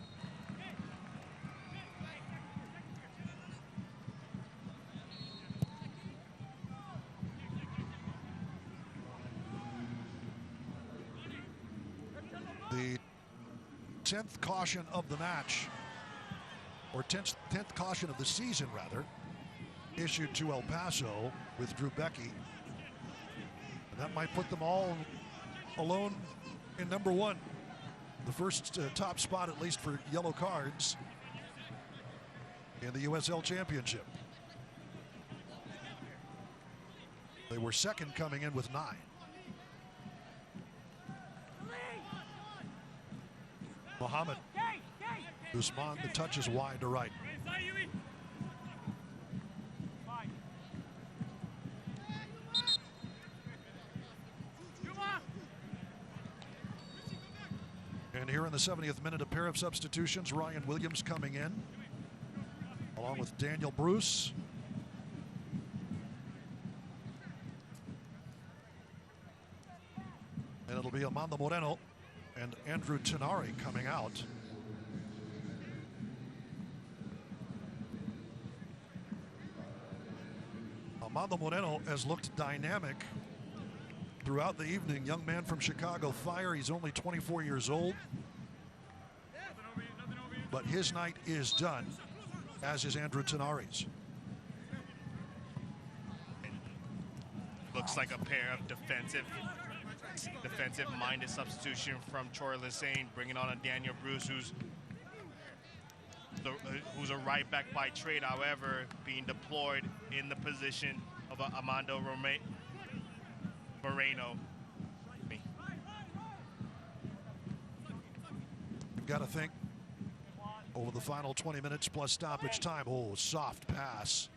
The 10th caution of the match, or 10th caution of the season, rather, issued to El Paso with Drew Becky. And that might put them all alone in number one. The first top spot, at least for yellow cards, in the USL Championship. They were second, coming in with 9. Muhammad. Guzman, the touch is wide to right. And here in the 70th minute, a pair of substitutions. Ryan Williams coming in, along with Daniel Bruce. And it'll be Armando Moreno and Andrew Tenari coming out. Armando Moreno has looked dynamic throughout the evening. Young man from Chicago Fire. He's only 24 years old. But his night is done, as is Andrew Tenari's. Looks like a pair of defensive-minded substitution from Troy Lesane, bringing on a Daniel Bruce, who's a right back by trade, however, being deployed in the position of Armando Moreno. You've got to think over the final 20 minutes plus stoppage time. Oh, soft pass.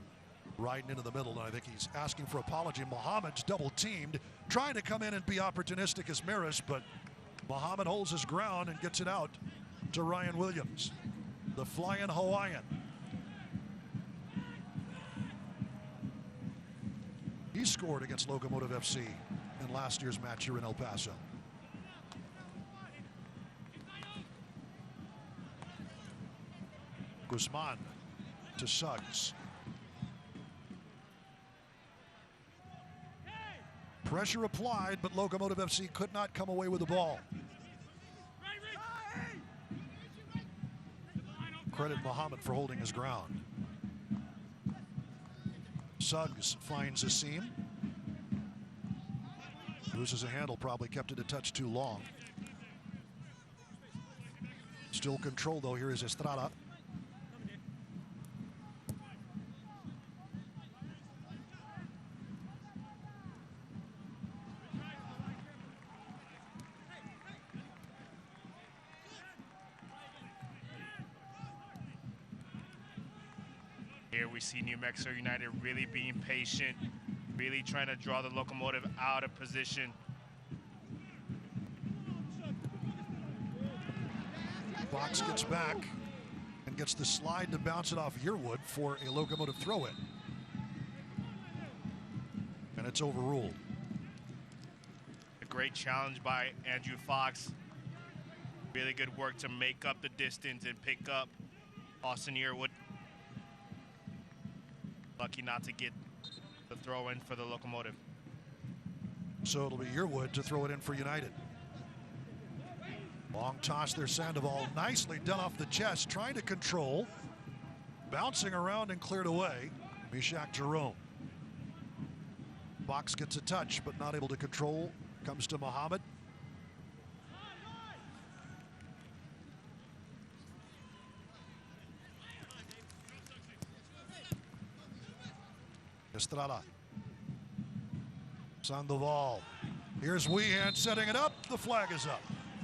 Riding into the middle, and I think he's asking for apology. Muhammad's double teamed, trying to come in and be opportunistic as Maris, but Muhammad holds his ground and gets it out to Ryan Williams, the flying Hawaiian. He scored against Locomotive FC in in last year's match here in El Paso. Guzman to Suggs. Pressure applied, but Locomotive FC could not come away with the ball. Credit Muhammad for holding his ground. Suggs finds a seam. Loses a handle, probably kept it a touch too long. Still control though, here is Estrada. Here we see New Mexico United really being patient, really trying to draw the Locomotive out of position. Fox gets back and gets the slide to bounce it off Yearwood for a Locomotive throw-in. And it's overruled. A great challenge by Andrew Fox. Really good work to make up the distance and pick up Austin Yearwood. Lucky not to get the throw in for the Locomotive. So it'll be Yearwood to throw it in for United. Long toss there, Sandoval. Nicely done off the chest, trying to control. Bouncing around and cleared away. Mishak Jerome. Fox gets a touch, but not able to control. Comes to Muhammad. Estrada. Sandoval. Here's Weehan setting it up. The flag is up.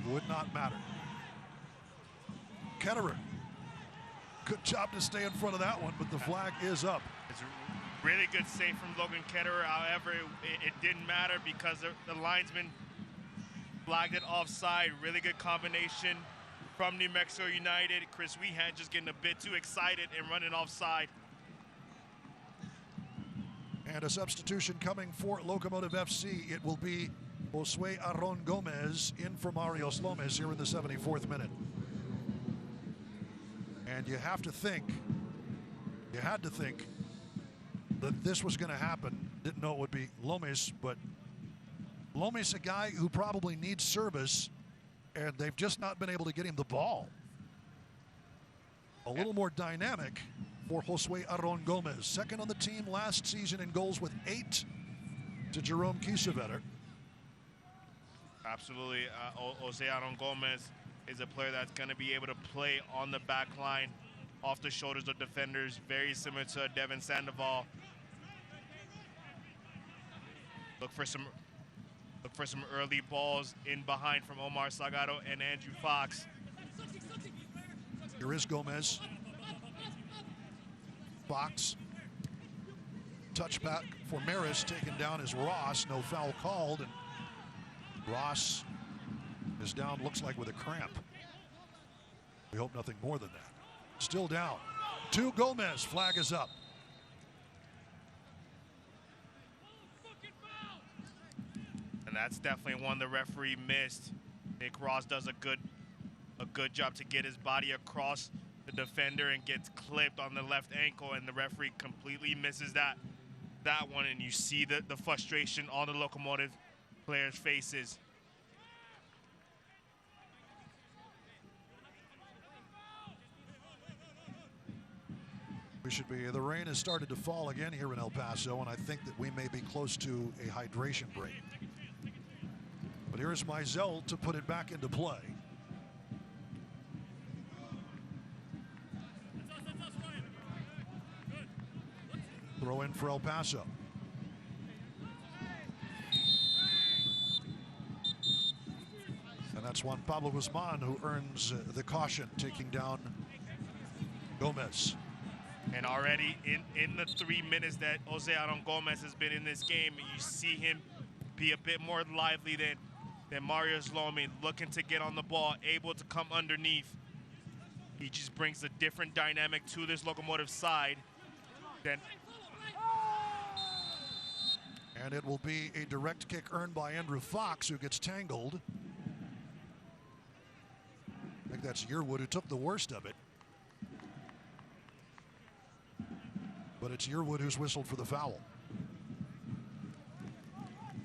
Would not matter. Ketterer. Good job to stay in front of that one, but the flag is up. It's a really good save from Logan Ketterer. However, it didn't matter because the linesman flagged it offside. Really good combination from New Mexico United. Chris Weehan just getting a bit too excited and running offside. And a substitution coming for Locomotive FC. It will be Josue Aron Gomez in for Mario Slomes here in the 74th minute. And you had to think that this was going to happen. Didn't know it would be Lomes, but Lomes, a guy who probably needs service, and they've just not been able to get him the ball. A little more dynamic for Josue Aron Gomez. Second on the team last season in goals with 8 to Jerome Kiesewetter. Absolutely. Jose Aron Gomez is a player that's going to be able to play on the back line, off the shoulders of defenders, very similar to Devin Sandoval. Look for some early balls in behind from Omar Salgado and Andrew Fox. Here is Gomez. Fox. Touchback for Maris, taken down as Ross. No foul called, and Ross is down, looks like with a cramp. We hope nothing more than that. Still down. To Gomez. Flag is up. And that's definitely one the referee missed. Nick Ross does a good job to get his body across the defender and gets clipped on the left ankle, and the referee completely misses that one, and you see the frustration on the Locomotive players' faces. The rain has started to fall again here in El Paso, and I think that we may be close to a hydration break. But here's Mizell to put it back into play. Throw in for El Paso. And that's Juan Pablo Guzman who earns the caution, taking down Gomez. And already in the 3 minutes that Jose Aron Gomez has been in this game, you see him be a bit more lively than Mario Slomi, looking to get on the ball, able to come underneath. He just brings a different dynamic to this Locomotive side. And it will be a direct kick earned by Andrew Fox, who gets tangled. I think that's Yearwood who took the worst of it. But it's Yearwood who's whistled for the foul.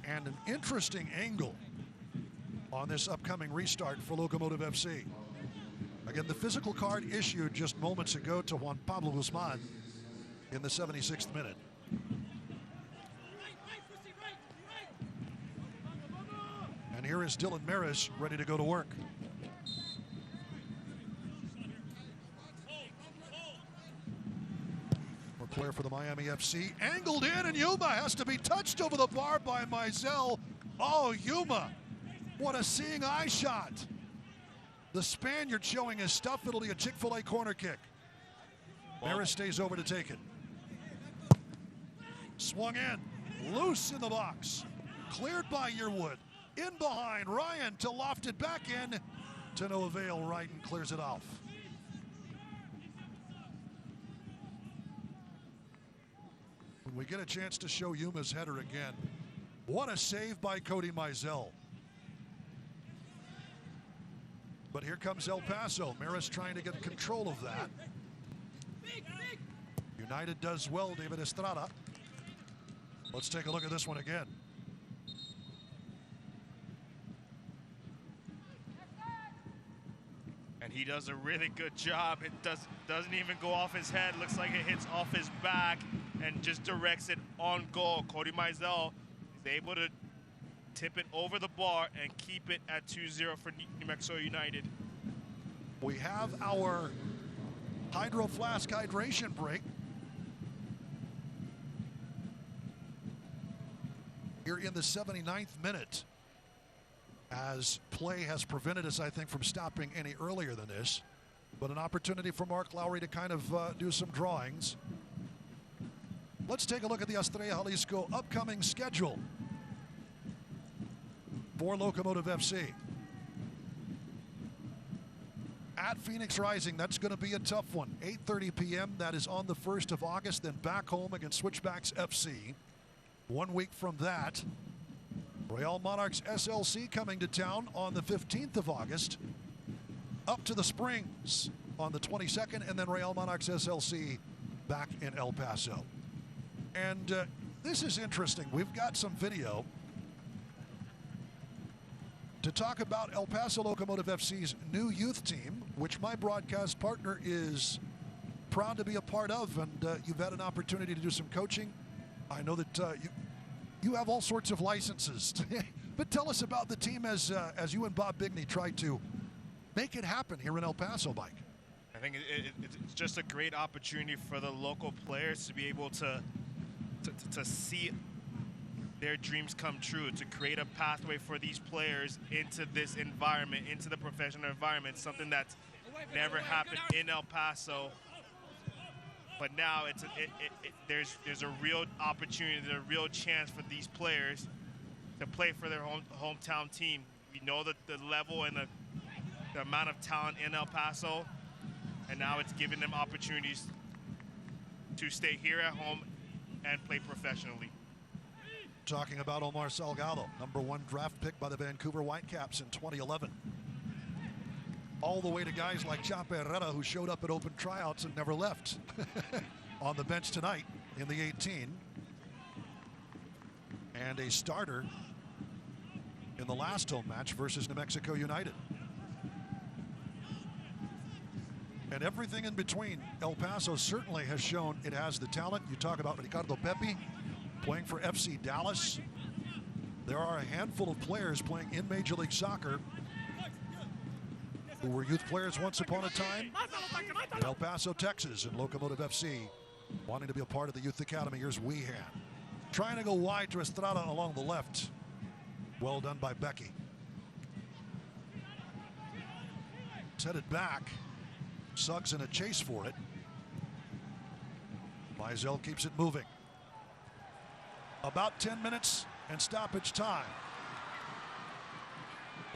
And an interesting angle on this upcoming restart for Locomotive FC. Again, the physical card issued just moments ago to Juan Pablo Guzman in the 76th minute. And here is Dylan Maris ready to go to work. More player for the Miami FC. Angled in, and Yuma has to be touched over the bar by Mizell. Oh, Yuma. What a seeing eye shot. The Spaniard showing his stuff. It'll be a Chick-fil-A corner kick. Maris stays over to take it. Swung in. Loose in the box. Cleared by Yearwood. In behind. Ryan to loft it back in. To no avail. Ryden clears it off. When we get a chance to show Yuma's header again. What a save by Cody Mizell. But here comes El Paso. Maris trying to get control of that. United does well, David Estrada. Let's take a look at this one again. And he does a really good job. It doesn't even go off his head. Looks like it hits off his back and just directs it on goal. Cody Mizell is able to tip it over the bar and keep it at 2-0 for New Mexico United. We have our Hydro Flask hydration break. Here in the 79th minute, as play has prevented us, I think, from stopping any earlier than this. But an opportunity for Mark Lowry to kind of do some drawings. Let's take a look at the Estrella Jalisco upcoming schedule for Locomotive FC. At Phoenix Rising, that's going to be a tough one. 8:30 p.m., that is on the 1st of August, then back home against Switchbacks FC. 1 week from that, Real Monarchs SLC coming to town on the 15th of August. Up to the Springs on the 22nd, and then Real Monarchs SLC back in El Paso. And this is interesting. We've got some video to talk about El Paso Locomotive FC's new youth team, which my broadcast partner is proud to be a part of, and you've had an opportunity to do some coaching. I know that you have all sorts of licenses, but tell us about the team as you and Bob Bigney tried to make it happen here in El Paso, Mike. I think it's just a great opportunity for the local players to be able to see their dreams come true, to create a pathway for these players into this environment, into the professional environment, something that's never happened in El Paso. But now there's a real opportunity, there's a real chance for these players to play for their hometown team. We know that the level and the amount of talent in El Paso, and now it's giving them opportunities to stay here at home and play professionally. Talking about Omar Salgado, #1 draft pick by the Vancouver Whitecaps in 2011. All the way to guys like Chape Herrera, who showed up at open tryouts and never left. On the bench tonight in the 18. And a starter in the last home match versus New Mexico United. And everything in between. El Paso certainly has shown it has the talent. You talk about Ricardo Pepi playing for FC Dallas. There are a handful of players playing in Major League Soccer who were youth players once upon a time in El Paso, Texas, and Locomotive FC wanting to be a part of the youth academy. Here's Wehan trying to go wide to Estrada along the left. Well done by Becky. It's headed back. Suggs in a chase for it. Mizell keeps it moving. About 10 minutes and stoppage time.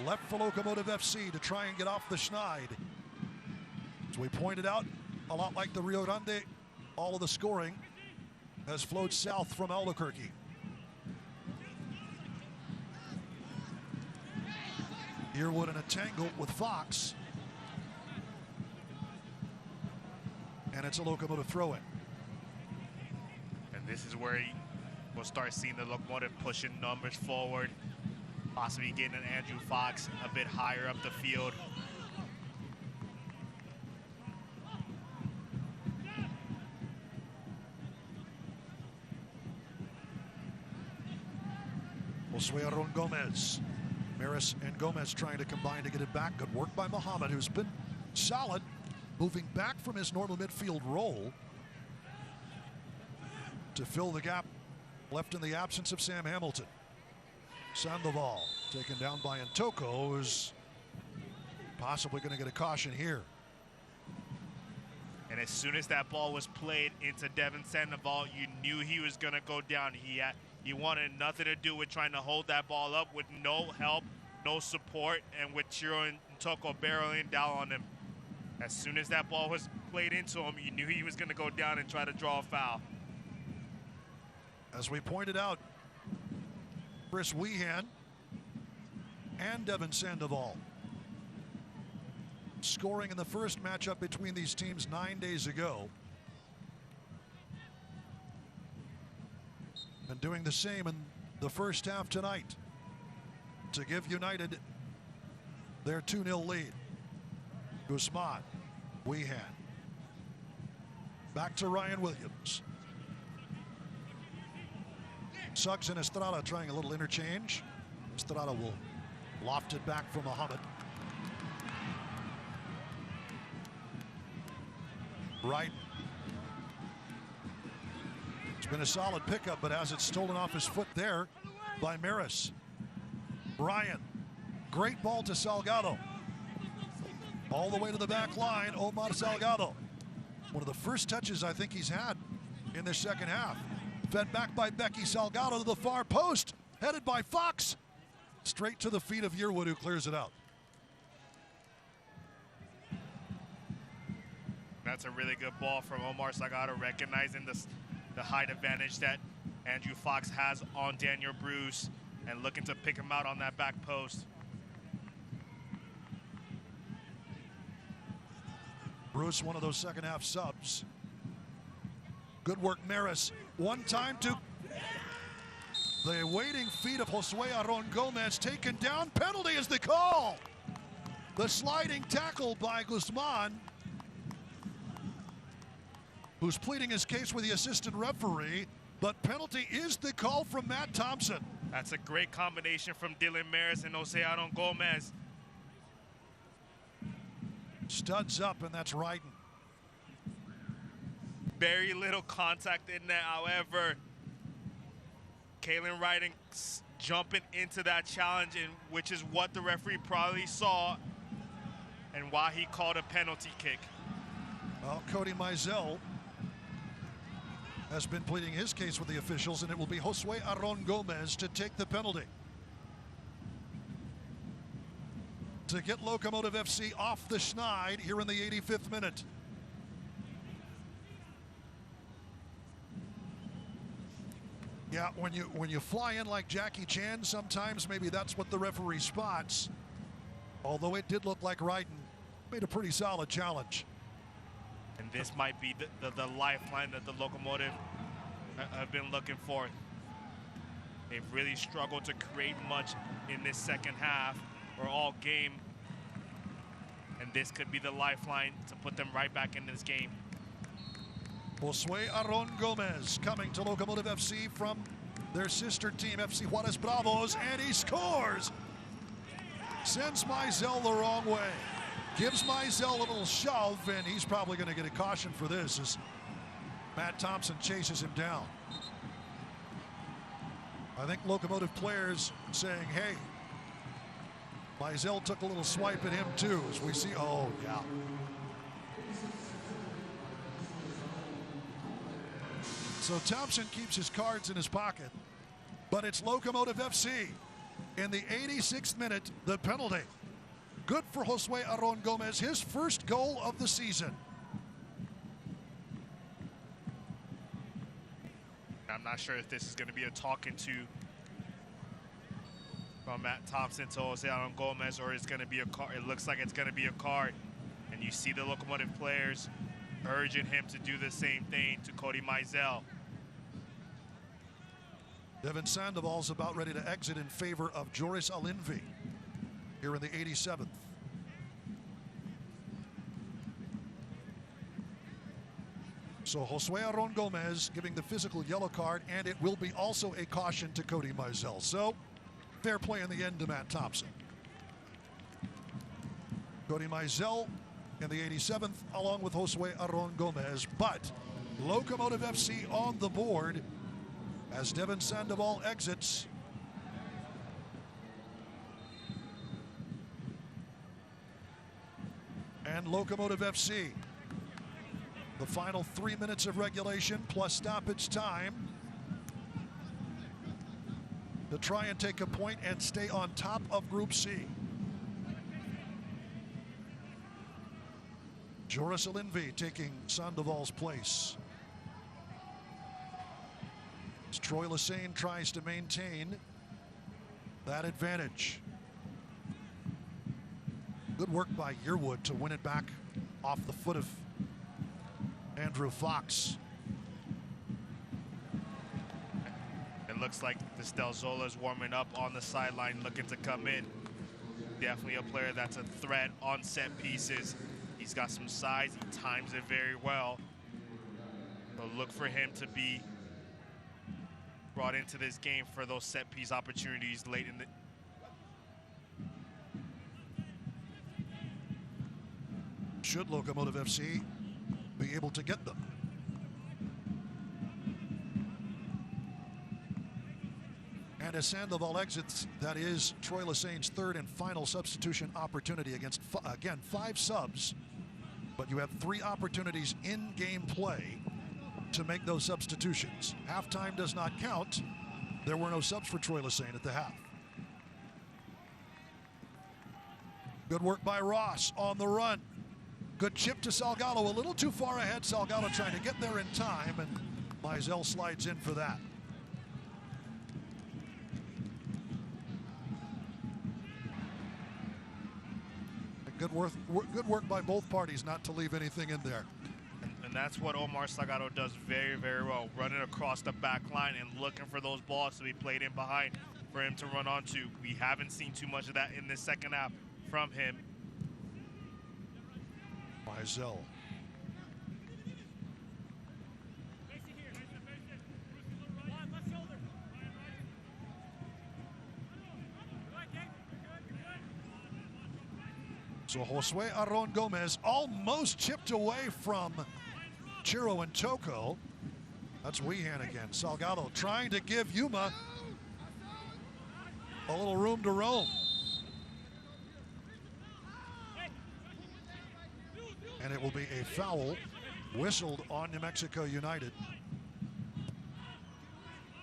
Left for Locomotive FC to try and get off the schneid. As we pointed out, a lot like the Rio Grande, all of the scoring has flowed south from Albuquerque. Yearwood in a tangle with Fox. And it's a Locomotive throw-in. And this is where we'll start seeing the Locomotive pushing numbers forward, possibly getting an Andrew Fox a bit higher up the field. Josue Aron Gomez. Maris and Gomez trying to combine to get it back. Good work by Muhammad, who's been solid, moving back from his normal midfield role to fill the gap left in the absence of Sam Hamilton. Sandoval taken down by Ntoko, who's possibly going to get a caution here. And as soon as that ball was played into Devin Sandoval, you knew he was going to go down. He wanted nothing to do with trying to hold that ball up with no help, no support, and with Chiro and Ntoko barreling down on him. As soon as that ball was played into him, you knew he was going to go down and try to draw a foul. As we pointed out, Chris Wehan and Devin Sandoval scoring in the first matchup between these teams 9 days ago. And doing the same in the first half tonight to give United their 2-0 lead. Guzman, Wehan. Back to Ryan Williams. Suggs and Estrada trying a little interchange. Estrada will loft it back for Muhammad. Right. It's been a solid pickup, but has it stolen off his foot there by Maris. Bryant. Great ball to Salgado. All the way to the back line, Omar Salgado. One of the first touches I think he's had in the second half. Fed back by Becky Salgado to the far post. Headed by Fox. Straight to the feet of Yearwood, who clears it out. That's a really good ball from Omar Salgado, recognizing the height advantage that Andrew Fox has on Daniel Bruce and looking to pick him out on that back post. Bruce, one of those second half subs. Good work, Maris. One time to the waiting feet of Josue Aron Gomez, taken down. Penalty is the call. The sliding tackle by Guzman, who's pleading his case with the assistant referee, but penalty is the call from Matt Thompson. That's a great combination from Dylan Maris and Jose Aron Gomez. Studs up, and that's Ryden. Very little contact in there, however. Kalen Ryden jumping into that challenge, which is what the referee probably saw and why he called a penalty kick. Well, Cody Mizell has been pleading his case with the officials, and it will be Josue Aron Gomez to take the penalty to get Locomotive FC off the schneid here in the 85th minute. Yeah, when you fly in like Jackie Chan, sometimes maybe that's what the referee spots. Although it did look like Ryden made a pretty solid challenge. And this might be the lifeline that the Locomotive have been looking for. They've really struggled to create much in this second half or all game. And this could be the lifeline to put them right back in this game. Josue Aron Gomez coming to Locomotive FC from their sister team, FC Juarez Bravos, and he scores! Sends Mizell the wrong way. Gives Mizell a little shove, and he's probably going to get a caution for this as Matt Thompson chases him down. I think Locomotive players saying, hey, Mizell took a little swipe at him too, as we see, oh yeah. So Thompson keeps his cards in his pocket, but it's Locomotive FC. In the 86th minute, the penalty. Good for Josue Aron Gomez, his first goal of the season. I'm not sure if this is going to be a talking to from Matt Thompson to Jose Aaron Gomez, or it's going to be a card. It looks like it's going to be a card. And you see the Locomotive players urging him to do the same thing to Cody Mizell. Devin Sandoval's about ready to exit in favor of Joris Alinvi here in the 87th. So Josue Aaron Gomez giving the physical yellow card, and it will be also a caution to Cody Mizell. So fair play in the end to Matt Thompson. Cody Mizell in the 87th along with Josue Aaron Gomez, but Locomotive FC on the board as Devin Sandoval exits. And Locomotive FC, the final 3 minutes of regulation plus stoppage time to try and take a point and stay on top of Group C. Joris Alinvi taking Sandoval's place. As Troy Lesesne tries to maintain that advantage. Good work by Yearwood to win it back off the foot of Andrew Fox. It looks like Distel Zola's warming up on the sideline, looking to come in. Definitely a player that's a threat on set pieces. He's got some size, he times it very well. So look for him to be brought into this game for those set piece opportunities late in the... Should Locomotive FC be able to get them. And as Sandoval exits, that is Troy Lesesne's third and final substitution opportunity against, again, 5 subs. But you have 3 opportunities in game play to make those substitutions. Halftime does not count. There were no subs for Troy Lesesne at the half. Good work by Ross on the run. Good chip to Salgado, a little too far ahead. Salgado trying to get there in time, and Mizell slides in for that. Good work by both parties not to leave anything in there. And that's what Omar Salgado does very, very well, running across the back line and looking for those balls to be played in behind for him to run onto. We haven't seen too much of that in the second half from him. Mizell. So Josue Aaron Gomez almost chipped away from Chiro and Toko. That's Weehan again. Salgado trying to give Yuma a little room to roam. And it will be a foul whistled on New Mexico United.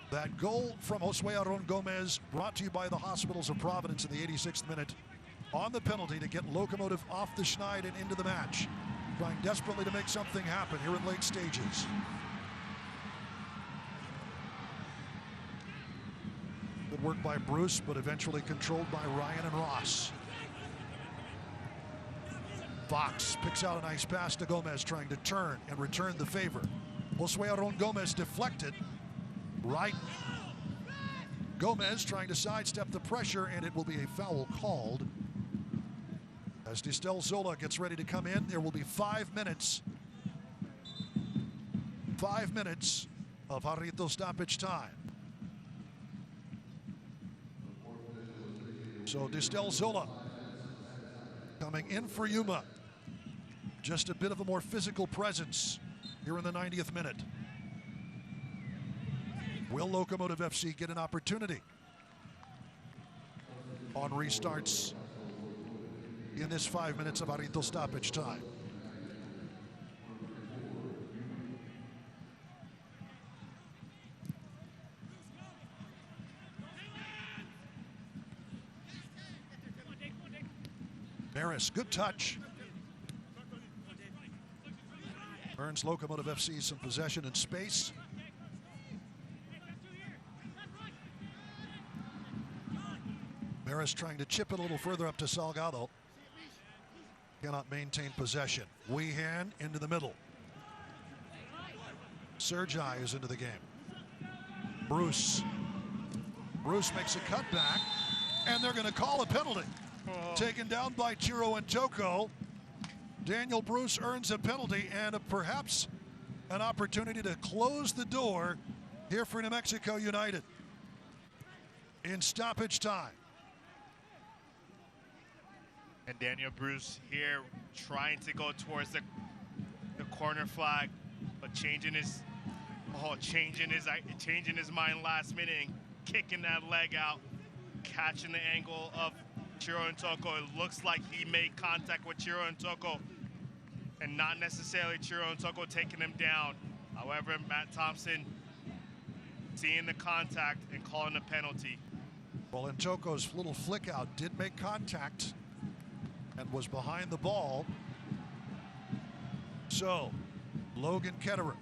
That goal from Josue Aaron Gomez brought to you by the Hospitals of Providence in the 86th minute on the penalty to get Locomotive off the schneid and into the match. Trying desperately to make something happen here in late stages. Good work by Bruce, but eventually controlled by Ryan and Ross. Fox picks out a nice pass to Gomez, trying to turn and return the favor. Josue Aaron Gomez deflected. Right. Gomez trying to sidestep the pressure, and it will be a foul called. As Distel Zola gets ready to come in, there will be 5 minutes. 5 minutes of Jarrito stoppage time. So Distel Zola coming in for Yuma. Just a bit of a more physical presence here in the 90th minute. Will Locomotive FC get an opportunity on restarts in this 5 minutes of Jarrito stoppage time? Maris, good touch. Earns Locomotive FC some possession and space. Maris trying to chip it a little further up to Salgado. Cannot maintain possession. Weehan into the middle. Sergi is into the game. Bruce. Bruce makes a cutback, and they're going to call a penalty. Taken down by Chiro and Toko. Daniel Bruce earns a penalty and perhaps an opportunity to close the door here for New Mexico United in stoppage time. And Daniel Bruce here trying to go towards the corner flag, but changing his mind last minute and kicking that leg out, catching the angle of Chiro and Toko. It looks like he made contact with Chiro and Toko, and not necessarily Chiro and Toko taking him down. However, Matt Thompson seeing the contact and calling a penalty. Well, and Toko's little flick out did make contact and was behind the ball. So, Logan Ketterer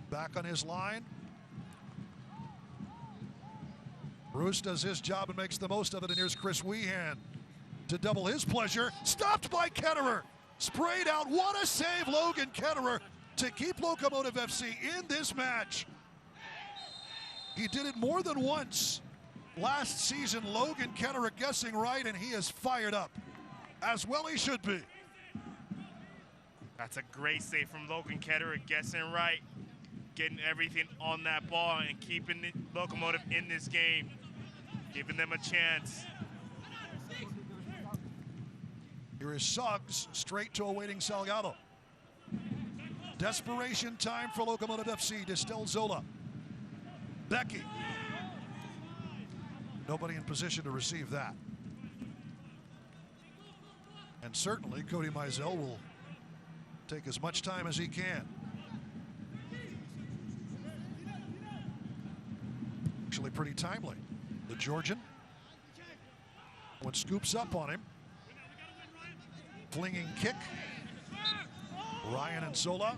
back on his line. Bruce does his job and makes the most of it, and here's Chris Weehan to double his pleasure. Stopped by Ketterer. Sprayed out. What a save, Logan Ketterer, to keep Locomotive FC in this match. He did it more than once last season. Logan Ketterer guessing right, and he is fired up. As well he should be. That's a great save from Logan Ketterer, guessing right, getting everything on that ball and keeping the Locomotive in this game, giving them a chance. Here is Suggs straight to awaiting Salgado. Desperation time for Locomotive FC. Distel Zola. Becky. Nobody in position to receive that. And certainly Cody Mizell will take as much time as he can. Actually pretty timely. The Georgian. One scoops up on him. Flinging kick. Ryan and Zola.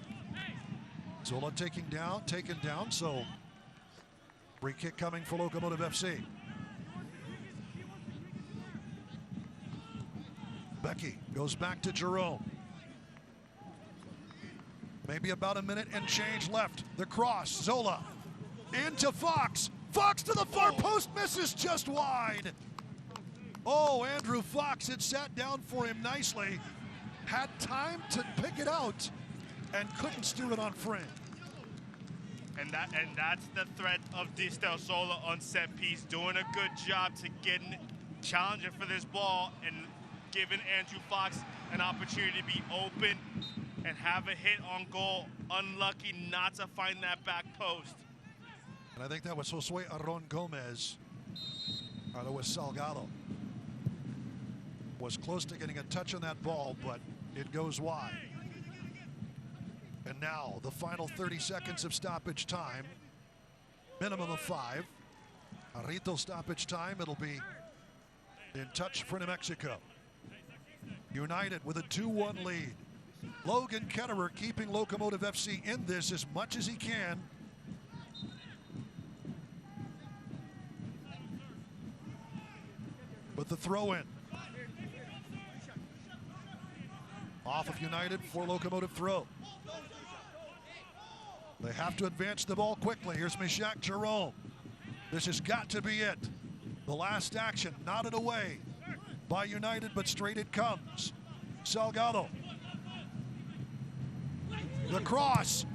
Zola taken down, so free kick coming for Locomotive FC. Becky goes back to Jerome. Maybe about a minute and change left. The cross, Zola into Fox. Fox to the far post, misses just wide. Oh, Andrew Fox had sat down for him nicely. Had time to pick it out and couldn't steer it on frame. And that's the threat of Distel Zola on set piece, doing a good job to challenging for this ball and giving Andrew Fox an opportunity to be open and have a hit on goal. Unlucky not to find that back post. And I think that was Josue Aron Gomez. Or that was Salgado. Was close to getting a touch on that ball, but it goes wide. And now the final 30 seconds of stoppage time. Minimum of 5. Arito stoppage time. It'll be in touch for New Mexico. United with a 2-1 lead. Logan Ketterer keeping Locomotive FC in this as much as he can. But the throw in. Off of United for Locomotive throw. They have to advance the ball quickly. Here's Mishak Jerome. This has got to be it. The last action, knotted away by United, but straight it comes. Salgado. The cross.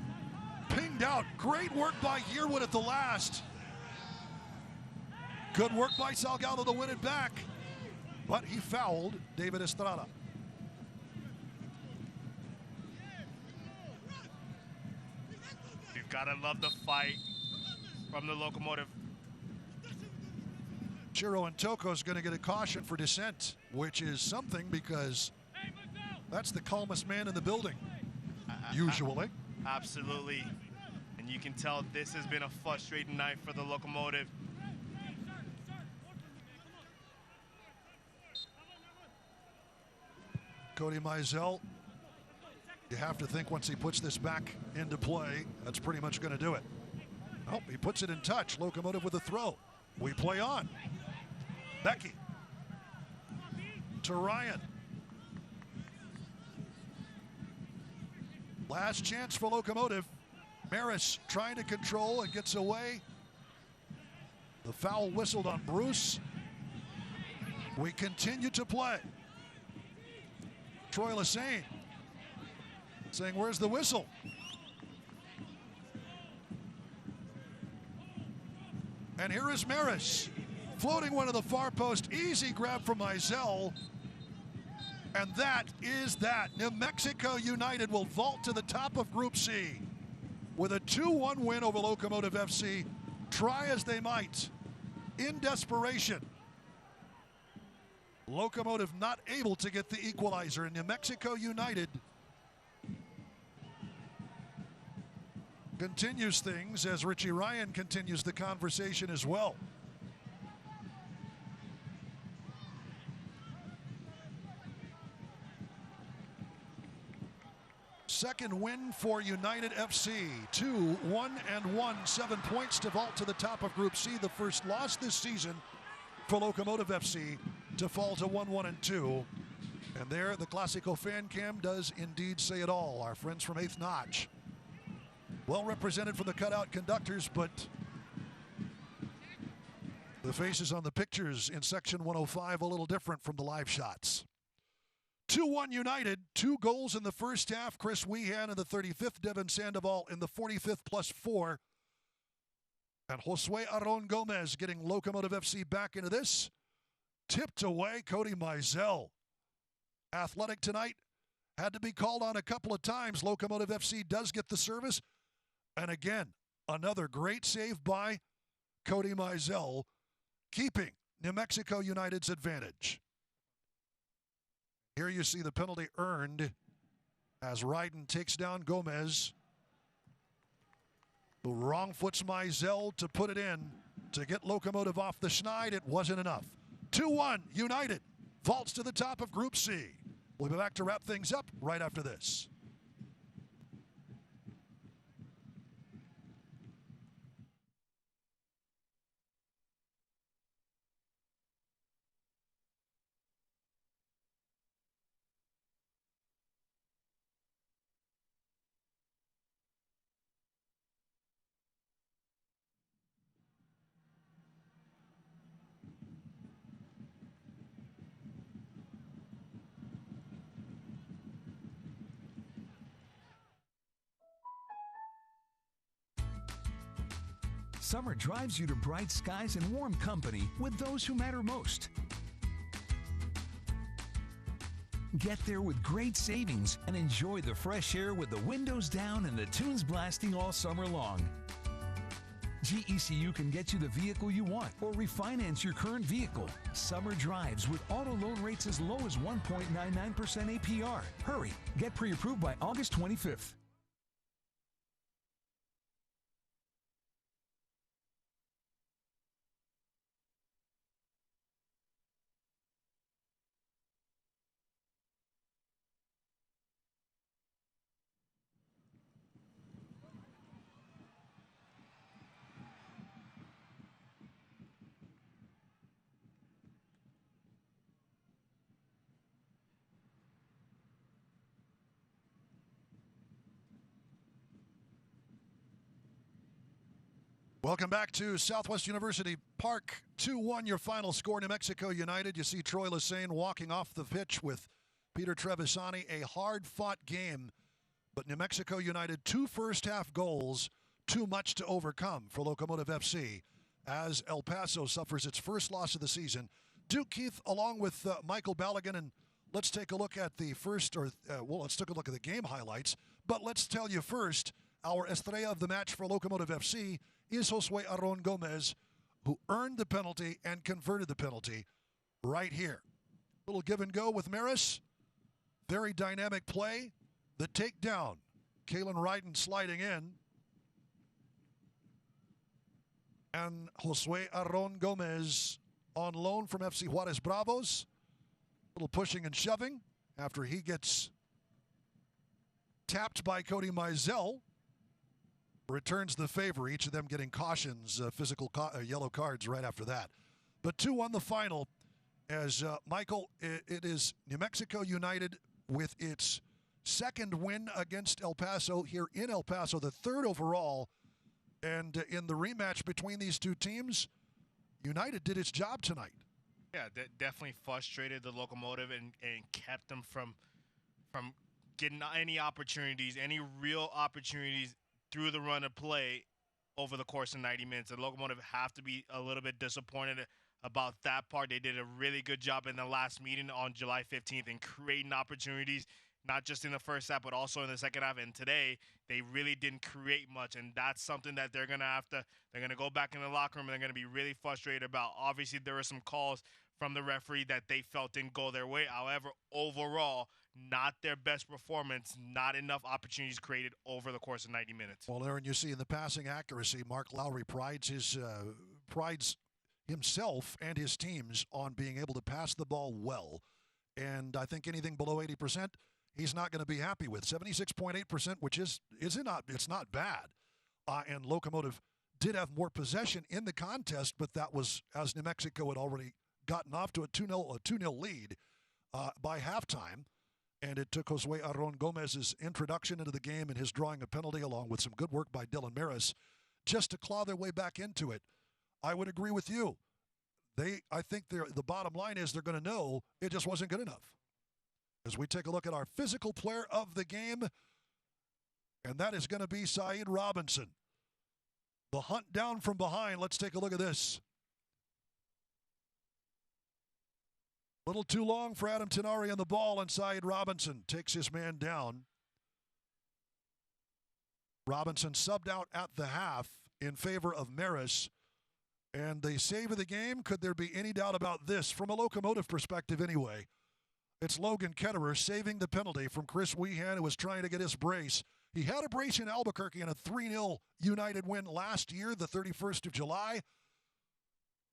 Pinged out. Great work by Yearwood at the last. Good work by Salgado to win it back. But he fouled David Estrada. You've got to love the fight from the Locomotive. Chiro and Toko is going to get a caution for dissent, which is something because that's the calmest man in the building, usually. Absolutely. And you can tell this has been a frustrating night for the Locomotive. Cody Mizell, you have to think once he puts this back into play, that's pretty much going to do it. Oh, he puts it in touch. Locomotive with a throw. We play on. Becky to Ryan. Last chance for Locomotive. Maris trying to control and gets away. The foul whistled on Bruce. We continue to play. Troy Lassane saying, where's the whistle? And here is Maris floating one to the far post. Easy grab from Mizell. And that is that. New Mexico United will vault to the top of Group C with a 2-1 win over Locomotive FC. Try as they might, in desperation, Locomotive not able to get the equalizer. And New Mexico United continues things as Richie Ryan continues the conversation as well. Second win for United FC. 2-1-1, 7 points to vault to the top of Group C. The first loss this season for Locomotive FC to fall to 1-1-2. And there, the Classico fan cam does indeed say it all. Our friends from 8th Notch. Well represented from the cutout conductors, but the faces on the pictures in section 105 a little different from the live shots. 2-1 United, 2 goals in the first half. Chris Wehan in the 35th, Devin Sandoval in the 45th +4. And Josue Aron Gomez getting Locomotive FC back into this. Tipped away, Cody Mizell. Athletic tonight, had to be called on a couple of times. Locomotive FC does get the service. And again, another great save by Cody Mizell, keeping New Mexico United's advantage. Here you see the penalty earned as Ryden takes down Gomez, who wrong foots Mizell to put it in to get Locomotive off the schneid. It wasn't enough. 2-1 United vaults to the top of Group C. We'll be back to wrap things up right after this. Summer drives you to bright skies and warm company with those who matter most. Get there with great savings and enjoy the fresh air with the windows down and the tunes blasting all summer long. GECU can get you the vehicle you want or refinance your current vehicle. Summer drives with auto loan rates as low as 1.99% APR. Hurry, get pre-approved by August 25th. Welcome back to Southwest University Park. 2-1 your final score, New Mexico United. You see Troy Lassane walking off the pitch with Peter Trevisani. A hard-fought game, but New Mexico United 2 first-half goals, too much to overcome for Locomotive FC as El Paso suffers its first loss of the season. Duke Keith along with Michael Balogun, and let's take a look at the let's take a look at the game highlights, but let's tell you first, our estrella of the match for Locomotive FC is Josue Aron Gomez, who earned the penalty and converted the penalty right here. Little give and go with Maris. Very dynamic play. The takedown. Kalen Ryden sliding in. And Josue Aron Gomez on loan from FC Juarez Bravos. Little pushing and shoving after he gets tapped by Cody Mizell. Returns the favor, each of them getting cautions, physical yellow cards right after that. But 2-1 the final. As Michael, it is New Mexico United with its second win against El Paso here in El Paso, the third overall. And in the rematch between these two teams, United did its job tonight. Yeah, definitely frustrated the Locomotive and kept them from getting any opportunities, any real opportunities through the run of play over the course of 90 minutes. The Locomotive have to be a little bit disappointed about that part. They did a really good job in the last meeting on July 15th in creating opportunities, not just in the first half, but also in the second half. And today, they really didn't create much. And that's something that they're going to go back in the locker room and they're going to be really frustrated about. Obviously, there were some calls from the referee that they felt didn't go their way. However, overall, not their best performance, not enough opportunities created over the course of 90 minutes. Well, Aaron, you see in the passing accuracy, Mark Lowry prides himself and his teams on being able to pass the ball well. And I think anything below 80%, he's not going to be happy with. 76.8%, which it's not bad. And Locomotive did have more possession in the contest, but that was as New Mexico had already gotten off to a 2-0 lead by halftime. And it took Josue Aron Gomez's introduction into the game and his drawing a penalty along with some good work by Dylan Maris just to claw their way back into it. I would agree with you. I think the bottom line is they're going to know it just wasn't good enough. As we take a look at our physical player of the game, and that is going to be Saeed Robinson. The hunt down from behind. Let's take a look at this. A little too long for Adam Tenari on the ball, and Saeed Robinson takes his man down. Robinson subbed out at the half in favor of Maris. And the save of the game, could there be any doubt about this? From a Locomotive perspective anyway, it's Logan Ketterer saving the penalty from Chris Wehan, who was trying to get his brace. He had a brace in Albuquerque in a 3-0 United win last year, the 31st of July.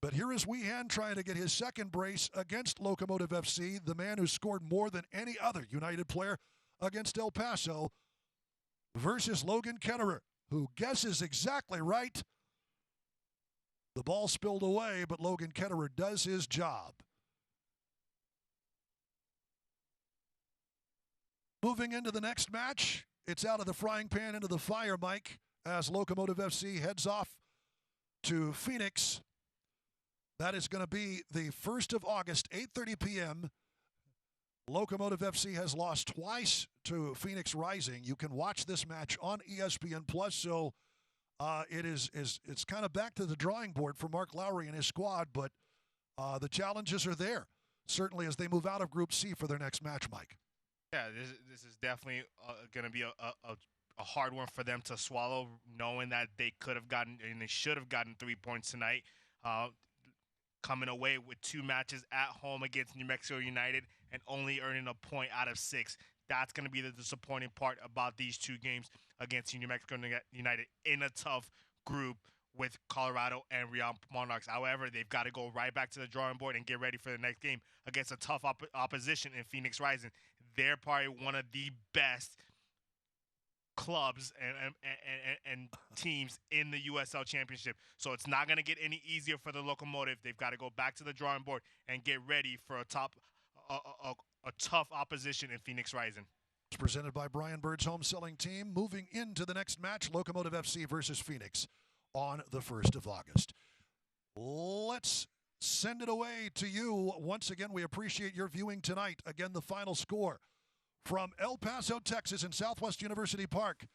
But here is Wehan trying to get his second brace against Locomotive FC, the man who scored more than any other United player against El Paso, versus Logan Ketterer, who guesses exactly right. The ball spilled away, but Logan Ketterer does his job. Moving into the next match, it's out of the frying pan into the fire, Mike, as Locomotive FC heads off to Phoenix. That is going to be the 1st of August, 8:30 p.m. Locomotive FC has lost twice to Phoenix Rising. You can watch this match on ESPN Plus, so it's kind of back to the drawing board for Mark Lowry and his squad, but the challenges are there, certainly as they move out of Group C for their next match, Mike. Yeah, this is definitely going to be a hard one for them to swallow, knowing that they could have gotten and they should have gotten 3 points tonight. Coming away with 2 matches at home against New Mexico United and only earning a point out of 6. That's going to be the disappointing part about these 2 games against New Mexico United in a tough group with Colorado and Real Monarchs. However, they've got to go right back to the drawing board and get ready for the next game against a tough opposition in Phoenix Rising. They're probably one of the best clubs and teams in the USL Championship. So it's not going to get any easier for the Locomotive. They've got to go back to the drawing board and get ready for a tough opposition in Phoenix Rising. It's presented by Brian Bird's home selling team. Moving into the next match, Locomotive FC versus Phoenix on the 1st of August. Let's send it away to you. Once again, we appreciate your viewing tonight. Again, the final score from El Paso, Texas in Southwest University Park.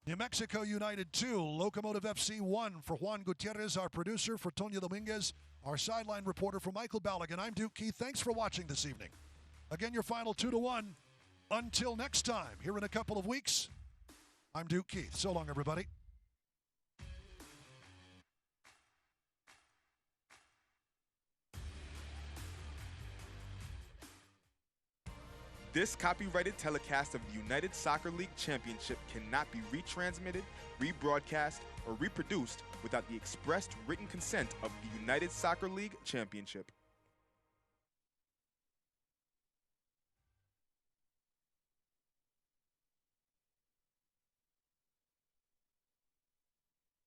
New Mexico United 2, Locomotive FC 1. For Juan Gutierrez, our producer, for Tonya Dominguez, our sideline reporter, for Michael Balagan, I'm Duke Keith. Thanks for watching this evening. Again, your final 2-1. Until next time, here in a couple of weeks, I'm Duke Keith. So long, everybody. This copyrighted telecast of the United Soccer League Championship cannot be retransmitted, rebroadcast, or reproduced without the expressed written consent of the United Soccer League Championship.